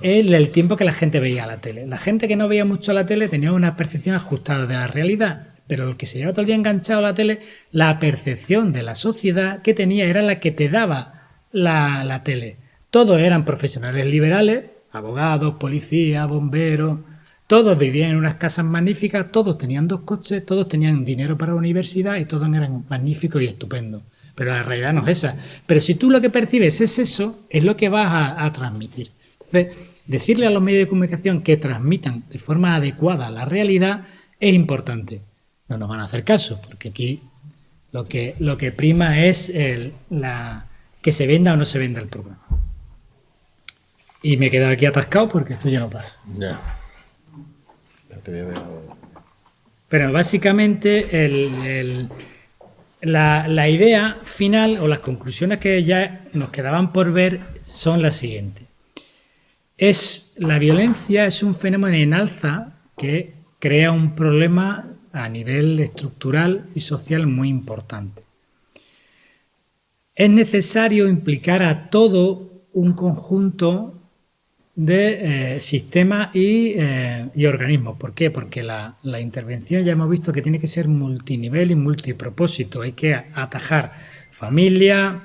el tiempo que la gente veía la tele. La gente que no veía mucho la tele tenía una percepción ajustada de la realidad, pero el que se llevaba todo el día enganchado a la tele, la percepción de la sociedad que tenía era la que te daba la tele. Todos eran profesionales liberales, abogados, policías, bomberos, todos vivían en unas casas magníficas, todos tenían 2 coches, todos tenían dinero para la universidad y todos eran magníficos y estupendos. Pero la realidad no es esa. Pero si tú lo que percibes es eso, es lo que vas a transmitir. Entonces, decirle a los medios de comunicación que transmitan de forma adecuada la realidad es importante. No nos van a hacer caso, porque aquí lo que prima es que se venda o no se venda el programa. Y me he quedado aquí atascado porque esto ya no pasa. Ya. Pero básicamente la idea final o las conclusiones que ya nos quedaban por ver son las siguientes. La violencia es un fenómeno en alza que crea un problema a nivel estructural y social muy importante. Es necesario implicar a todo un conjunto de sistemas y organismos. ¿Por qué? Porque la intervención ya hemos visto que tiene que ser multinivel y multipropósito. Hay que atajar familia,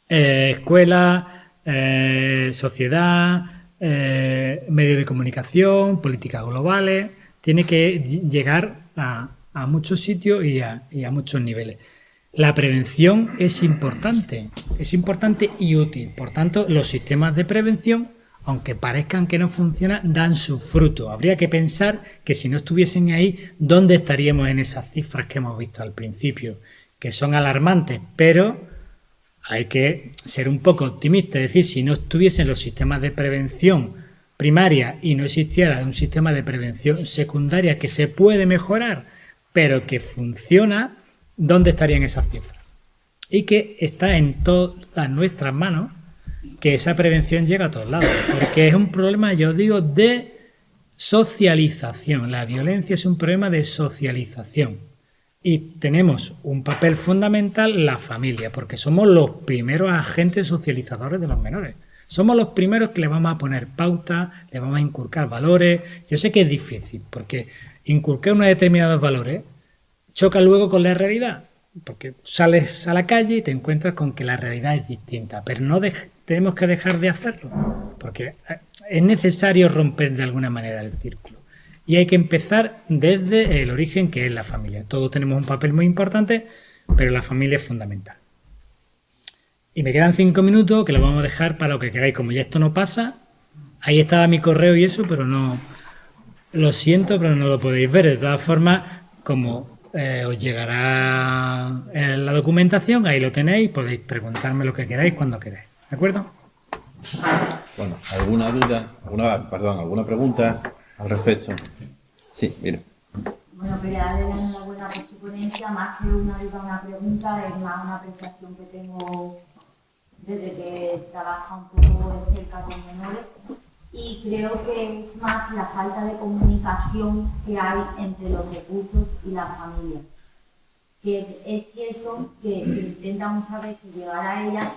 escuela, sociedad, medios de comunicación, políticas globales. Tiene que llegar a muchos sitios y a muchos niveles. La prevención es importante y útil. Por tanto, los sistemas de prevención, aunque parezcan que no funcionan, dan su fruto. Habría que pensar que si no estuviesen ahí, ¿dónde estaríamos en esas cifras que hemos visto al principio? Que son alarmantes, pero hay que ser un poco optimista. Es decir, si no estuviesen los sistemas de prevención primaria y no existiera un sistema de prevención secundaria que se puede mejorar, pero que funciona, ¿dónde estarían esas cifras? Y que está en todas nuestras manos que esa prevención llegue a todos lados, porque es un problema, yo digo, de socialización. La violencia es un problema de socialización y tenemos un papel fundamental la familia, porque somos los primeros agentes socializadores de los menores. Somos los primeros que le vamos a poner pautas, le vamos a inculcar valores. Yo sé que es difícil, porque inculcar unos determinados valores choca luego con la realidad, porque sales a la calle y te encuentras con que la realidad es distinta, pero no tenemos que dejar de hacerlo, porque es necesario romper de alguna manera el círculo. Y hay que empezar desde el origen, que es la familia. Todos tenemos un papel muy importante, pero la familia es fundamental. Y me quedan 5 minutos que lo vamos a dejar para lo que queráis. Como ya esto no pasa, ahí estaba mi correo y eso, pero no, lo siento, pero no lo podéis ver. De todas formas, como os llegará la documentación, ahí lo tenéis, podéis preguntarme lo que queráis cuando queráis. ¿De acuerdo? Bueno, ¿alguna duda? ¿Alguna pregunta al respecto? Sí, mira. Bueno, quería darle la enhorabuena por su ponencia, más que una duda, una pregunta, es más una apreciación que tengo desde que trabajo un poco de cerca con menores, y creo que es más la falta de comunicación que hay entre los recursos y la familia. Que es cierto que se intenta muchas veces llegar a ellas,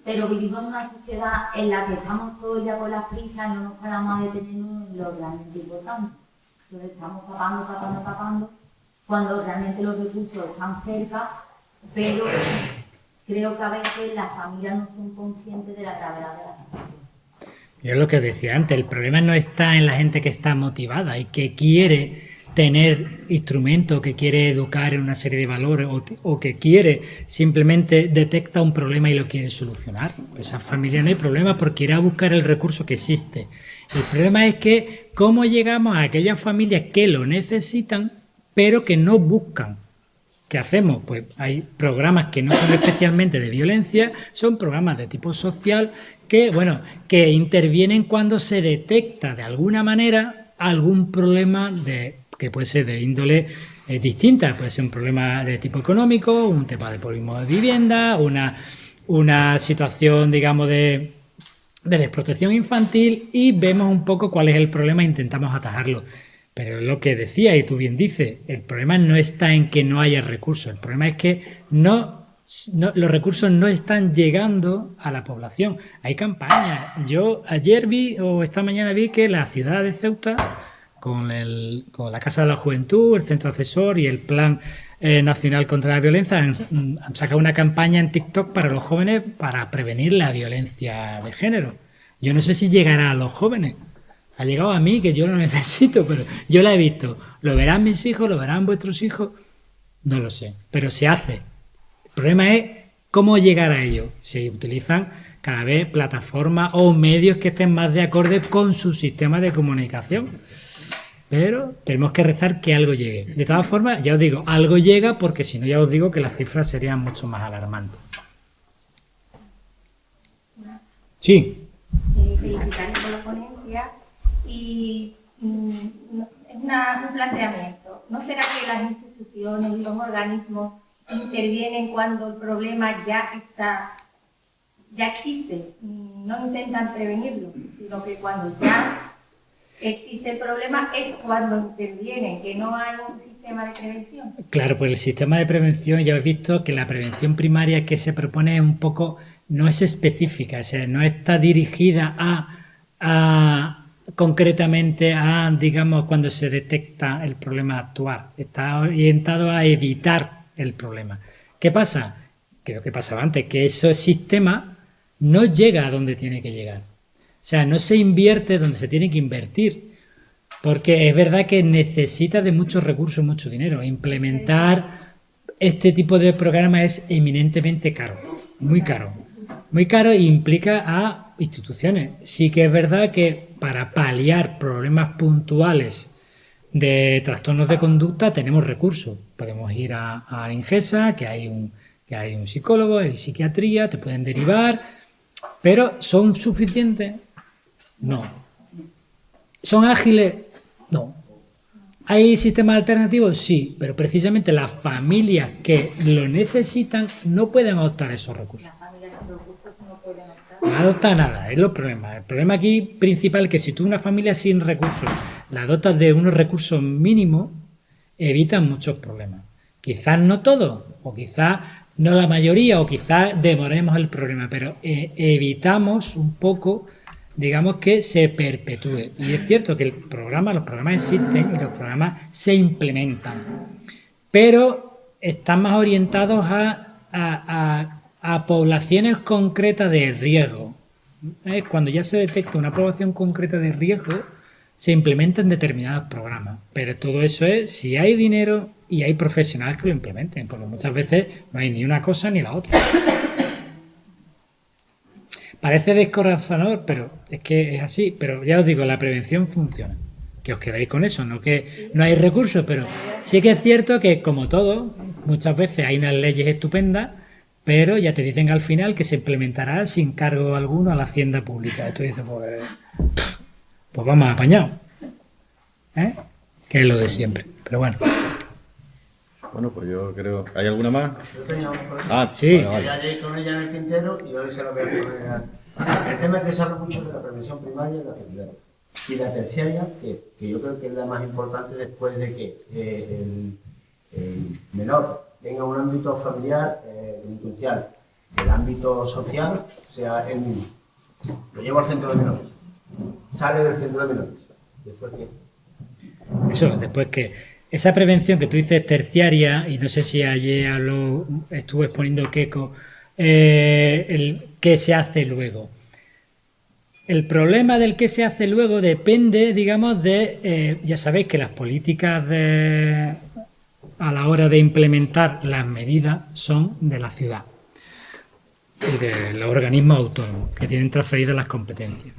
pero vivimos en una sociedad en la que estamos todos ya con las prisas y no nos paramos a detenernos en lo realmente importante. Entonces estamos tapando, cuando realmente los recursos están cerca, pero creo que a veces las familias no son conscientes de la gravedad de la situación. Yo lo que decía antes, el problema no está en la gente que está motivada y que quiere tener instrumentos, que quiere educar en una serie de valores o que quiere simplemente detecta un problema y lo quiere solucionar. Esa familia no hay problema porque irá a buscar el recurso que existe. El problema es que cómo llegamos a aquellas familias que lo necesitan pero que no buscan. ¿Qué hacemos? Pues hay programas que no son especialmente de violencia, son programas de tipo social que intervienen cuando se detecta de alguna manera algún problema que puede ser de índole distinta, puede ser un problema de tipo económico, un tema de problemas de vivienda, una situación, digamos, de desprotección infantil, y vemos un poco cuál es el problema e intentamos atajarlo. Pero lo que decía, y tú bien dices, el problema no está en que no haya recursos, el problema es que los recursos no están llegando a la población. Hay campañas. Yo ayer esta mañana vi que la ciudad de Ceuta, con la Casa de la Juventud, el Centro Asesor y el Plan Nacional contra la Violencia, han sacado una campaña en TikTok para los jóvenes para prevenir la violencia de género. Yo no sé si llegará a los jóvenes. Ha llegado a mí, que yo lo necesito, pero yo la he visto. ¿Lo verán mis hijos? ¿Lo verán vuestros hijos? No lo sé, pero se hace. El problema es cómo llegar a ello. Se utilizan cada vez plataformas o medios que estén más de acorde con su sistema de comunicación. Pero tenemos que rezar que algo llegue. De todas formas, ya os digo, algo llega, porque si no ya os digo que las cifras serían mucho más alarmantes. Sí. Felicitarles por la ponencia y es un planteamiento. ¿No será que las instituciones y los organismos intervienen cuando el problema ya existe? No intentan prevenirlo, sino que cuando ya existe el problema es cuando intervienen, que no hay un sistema de prevención. Claro, pues el sistema de prevención, ya habéis visto que la prevención primaria que se propone es un poco, no es específica, o sea, no está dirigida concretamente a, digamos, cuando se detecta el problema, actuar. Está orientado a evitar el problema. ¿Qué pasa? Creo que pasaba antes, que ese sistema no llega a donde tiene que llegar. O sea, no se invierte donde se tiene que invertir, porque es verdad que necesita de muchos recursos, mucho dinero. Implementar este tipo de programa es eminentemente caro, muy caro. Muy caro, e implica a instituciones. Sí que es verdad que para paliar problemas puntuales de trastornos de conducta tenemos recursos. Podemos ir a Ingesa, que hay un psicólogo, hay psiquiatría, te pueden derivar, pero ¿son suficientes? No. ¿Son ágiles? No. ¿Hay sistemas alternativos? Sí, pero precisamente las familias que lo necesitan no pueden optar a esos recursos. No adopta nada, es lo problema. El problema aquí principal es que si tú una familia sin recursos la dotas de unos recursos mínimos, evitan muchos problemas. Quizás no todos, o quizás no la mayoría, o quizás demoremos el problema, pero evitamos un poco, digamos, que se perpetúe. Y es cierto que los programas existen y los programas se implementan, pero están más orientados a poblaciones concretas de riesgo. Cuando ya se detecta una población concreta de riesgo, se implementan determinados programas. Pero todo eso es si hay dinero y hay profesionales que lo implementen, porque muchas veces no hay ni una cosa ni la otra. Parece descorazonador, pero es que es así. Pero ya os digo, la prevención funciona. Que os quedáis con eso, no que no hay recursos, pero sí que es cierto que, como todo, muchas veces hay unas leyes estupendas, pero ya te dicen al final que se implementará sin cargo alguno a la hacienda pública. Y tú dices, pues vamos apañados, ¿eh? Que es lo de siempre. Pero bueno. Bueno, pues yo creo... ¿Hay alguna más? Yo tenía un problema. Ah, sí. vale. Ya leí con ella en el tintero y hoy se lo voy a poner. El tema es que se habla mucho de la prevención primaria y la secundaria. Y la terciaria, que yo creo que es la más importante después de que el menor tenga un ámbito familiar delincuencial, el ámbito social sea el mismo. Lo llevo al centro de menores. Sale del centro de menores. ¿Después qué? Eso, después que esa prevención que tú dices terciaria, y no sé si ayer estuvo exponiendo Keiko, el qué se hace luego. El problema del qué se hace luego depende, digamos, de, ya sabéis que las políticas a la hora de implementar las medidas son de la ciudad y de los organismos autónomos que tienen transferidas las competencias.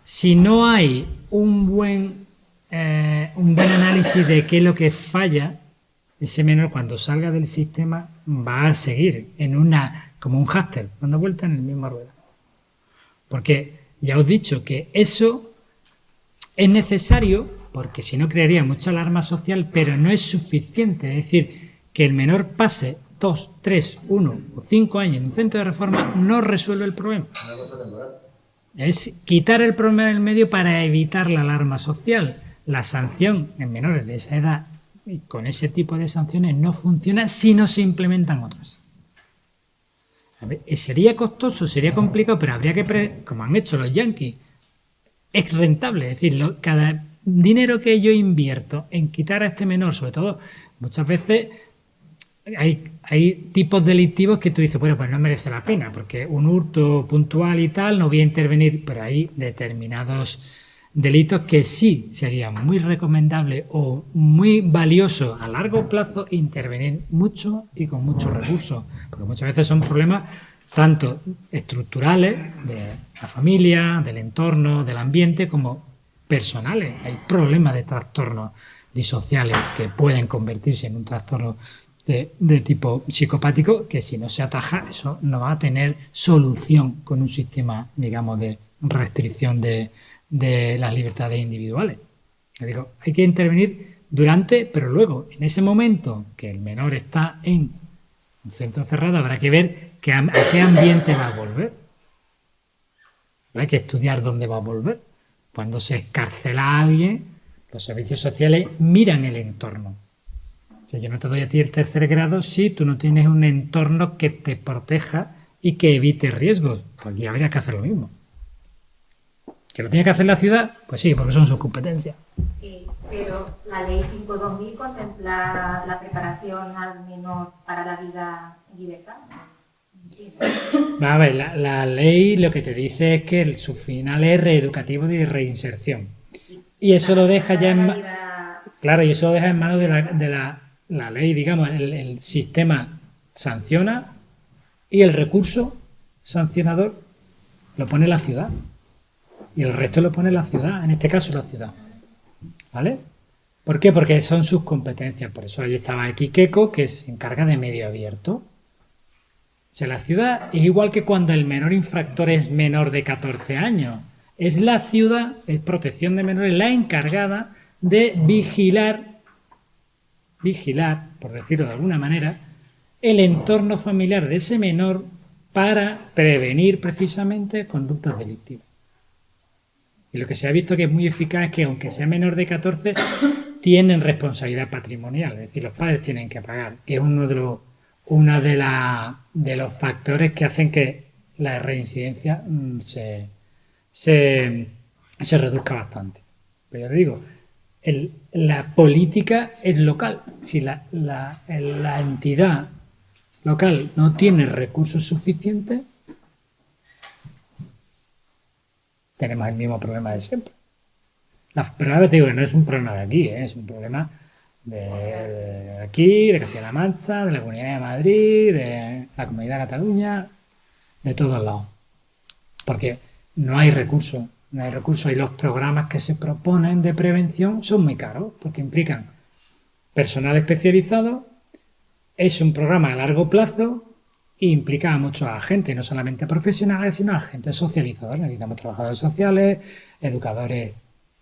Si no hay un buen análisis de qué es lo que falla, ese menor cuando salga del sistema va a seguir como un hámster, dando vueltas en el mismo rueda. Porque ya os he dicho que eso es necesario, porque si no crearía mucha alarma social, pero no es suficiente. Es decir, que el menor pase 2, 3, 1 o 5 años en un centro de reforma no resuelve el problema. Es quitar el problema del medio para evitar la alarma social. La sanción en menores de esa edad y con ese tipo de sanciones no funciona si no se implementan otras. A ver, sería costoso, sería complicado, pero habría que, como han hecho los yanquis, es rentable. Es decir, cada dinero que yo invierto en quitar a este menor, sobre todo, muchas veces hay tipos delictivos que tú dices, bueno, pues no merece la pena, porque un hurto puntual y tal no voy a intervenir, pero hay determinados delitos que sí sería muy recomendable o muy valioso a largo plazo intervenir mucho y con muchos recursos, porque muchas veces son problemas tanto estructurales de la familia, del entorno, del ambiente, como personales. Hay problemas de trastornos disociales que pueden convertirse en un trastorno de tipo psicopático, que si no se ataja, eso no va a tener solución con un sistema, digamos, de restricción de las libertades individuales. Digo, hay que intervenir durante, pero luego, en ese momento que el menor está en un centro cerrado, habrá que ver a qué ambiente va a volver. Hay que estudiar dónde va a volver. Cuando se excarcela a alguien, los servicios sociales miran el entorno. O sea, yo no te doy a ti el tercer grado si tú no tienes un entorno que te proteja y que evite riesgos. Pues aquí habría que hacer lo mismo. ¿Que lo tiene que hacer la ciudad? Pues sí, porque son sus competencias. Sí, pero la ley 5-2000 contempla la preparación al menor para la vida en libertad. A ver, la ley lo que te dice es que su final es reeducativo y de reinserción. Y eso lo deja ya en claro, y eso lo deja en manos de la ley, digamos, el sistema sanciona y el recurso sancionador lo pone la ciudad. Y el resto lo pone la ciudad, en este caso la ciudad. ¿Vale? ¿Por qué? Porque son sus competencias. Por eso ahí estaba aquí Keiko, que se encarga de medio abierto. O sea, la ciudad es igual que cuando el menor infractor es menor de 14 años. Es la ciudad, es protección de menores, la encargada de vigilar, por decirlo de alguna manera, el entorno familiar de ese menor para prevenir precisamente conductas delictivas. Y lo que se ha visto que es muy eficaz es que, aunque sea menor de 14, tienen responsabilidad patrimonial, es decir, los padres tienen que pagar, que es uno de los factores que hacen que la reincidencia se reduzca bastante. Pero ya te digo, la política es local. Si la entidad local no tiene recursos suficientes, tenemos el mismo problema de siempre. Pero ahora te digo que no es un problema de aquí, es un problema de aquí, de Castilla-La Mancha, de la Comunidad de Madrid, de la Comunidad de Cataluña, de todos lados. Porque no hay recursos, y los programas que se proponen de prevención son muy caros, porque implican personal especializado, es un programa a largo plazo implica a muchos agentes, no solamente a profesionales, sino a agentes socializadores. Necesitamos trabajadores sociales, educadores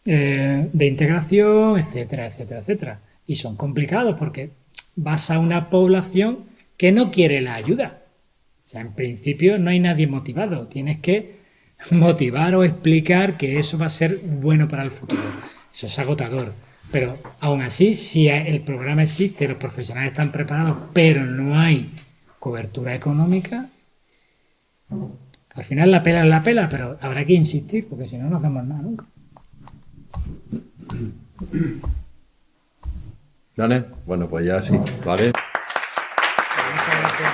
de integración, etcétera, etcétera, etcétera. Y son complicados porque vas a una población que no quiere la ayuda. O sea, en principio no hay nadie motivado. Tienes que motivar o explicar que eso va a ser bueno para el futuro. Eso es agotador. Pero aún así, si el programa existe, los profesionales están preparados, pero no hay cobertura económica, al final la pela es la pela, pero habrá que insistir, porque si no, no hacemos nada nunca. ¿Vale? Bueno, pues ya sí, ¿vale? Muchas gracias.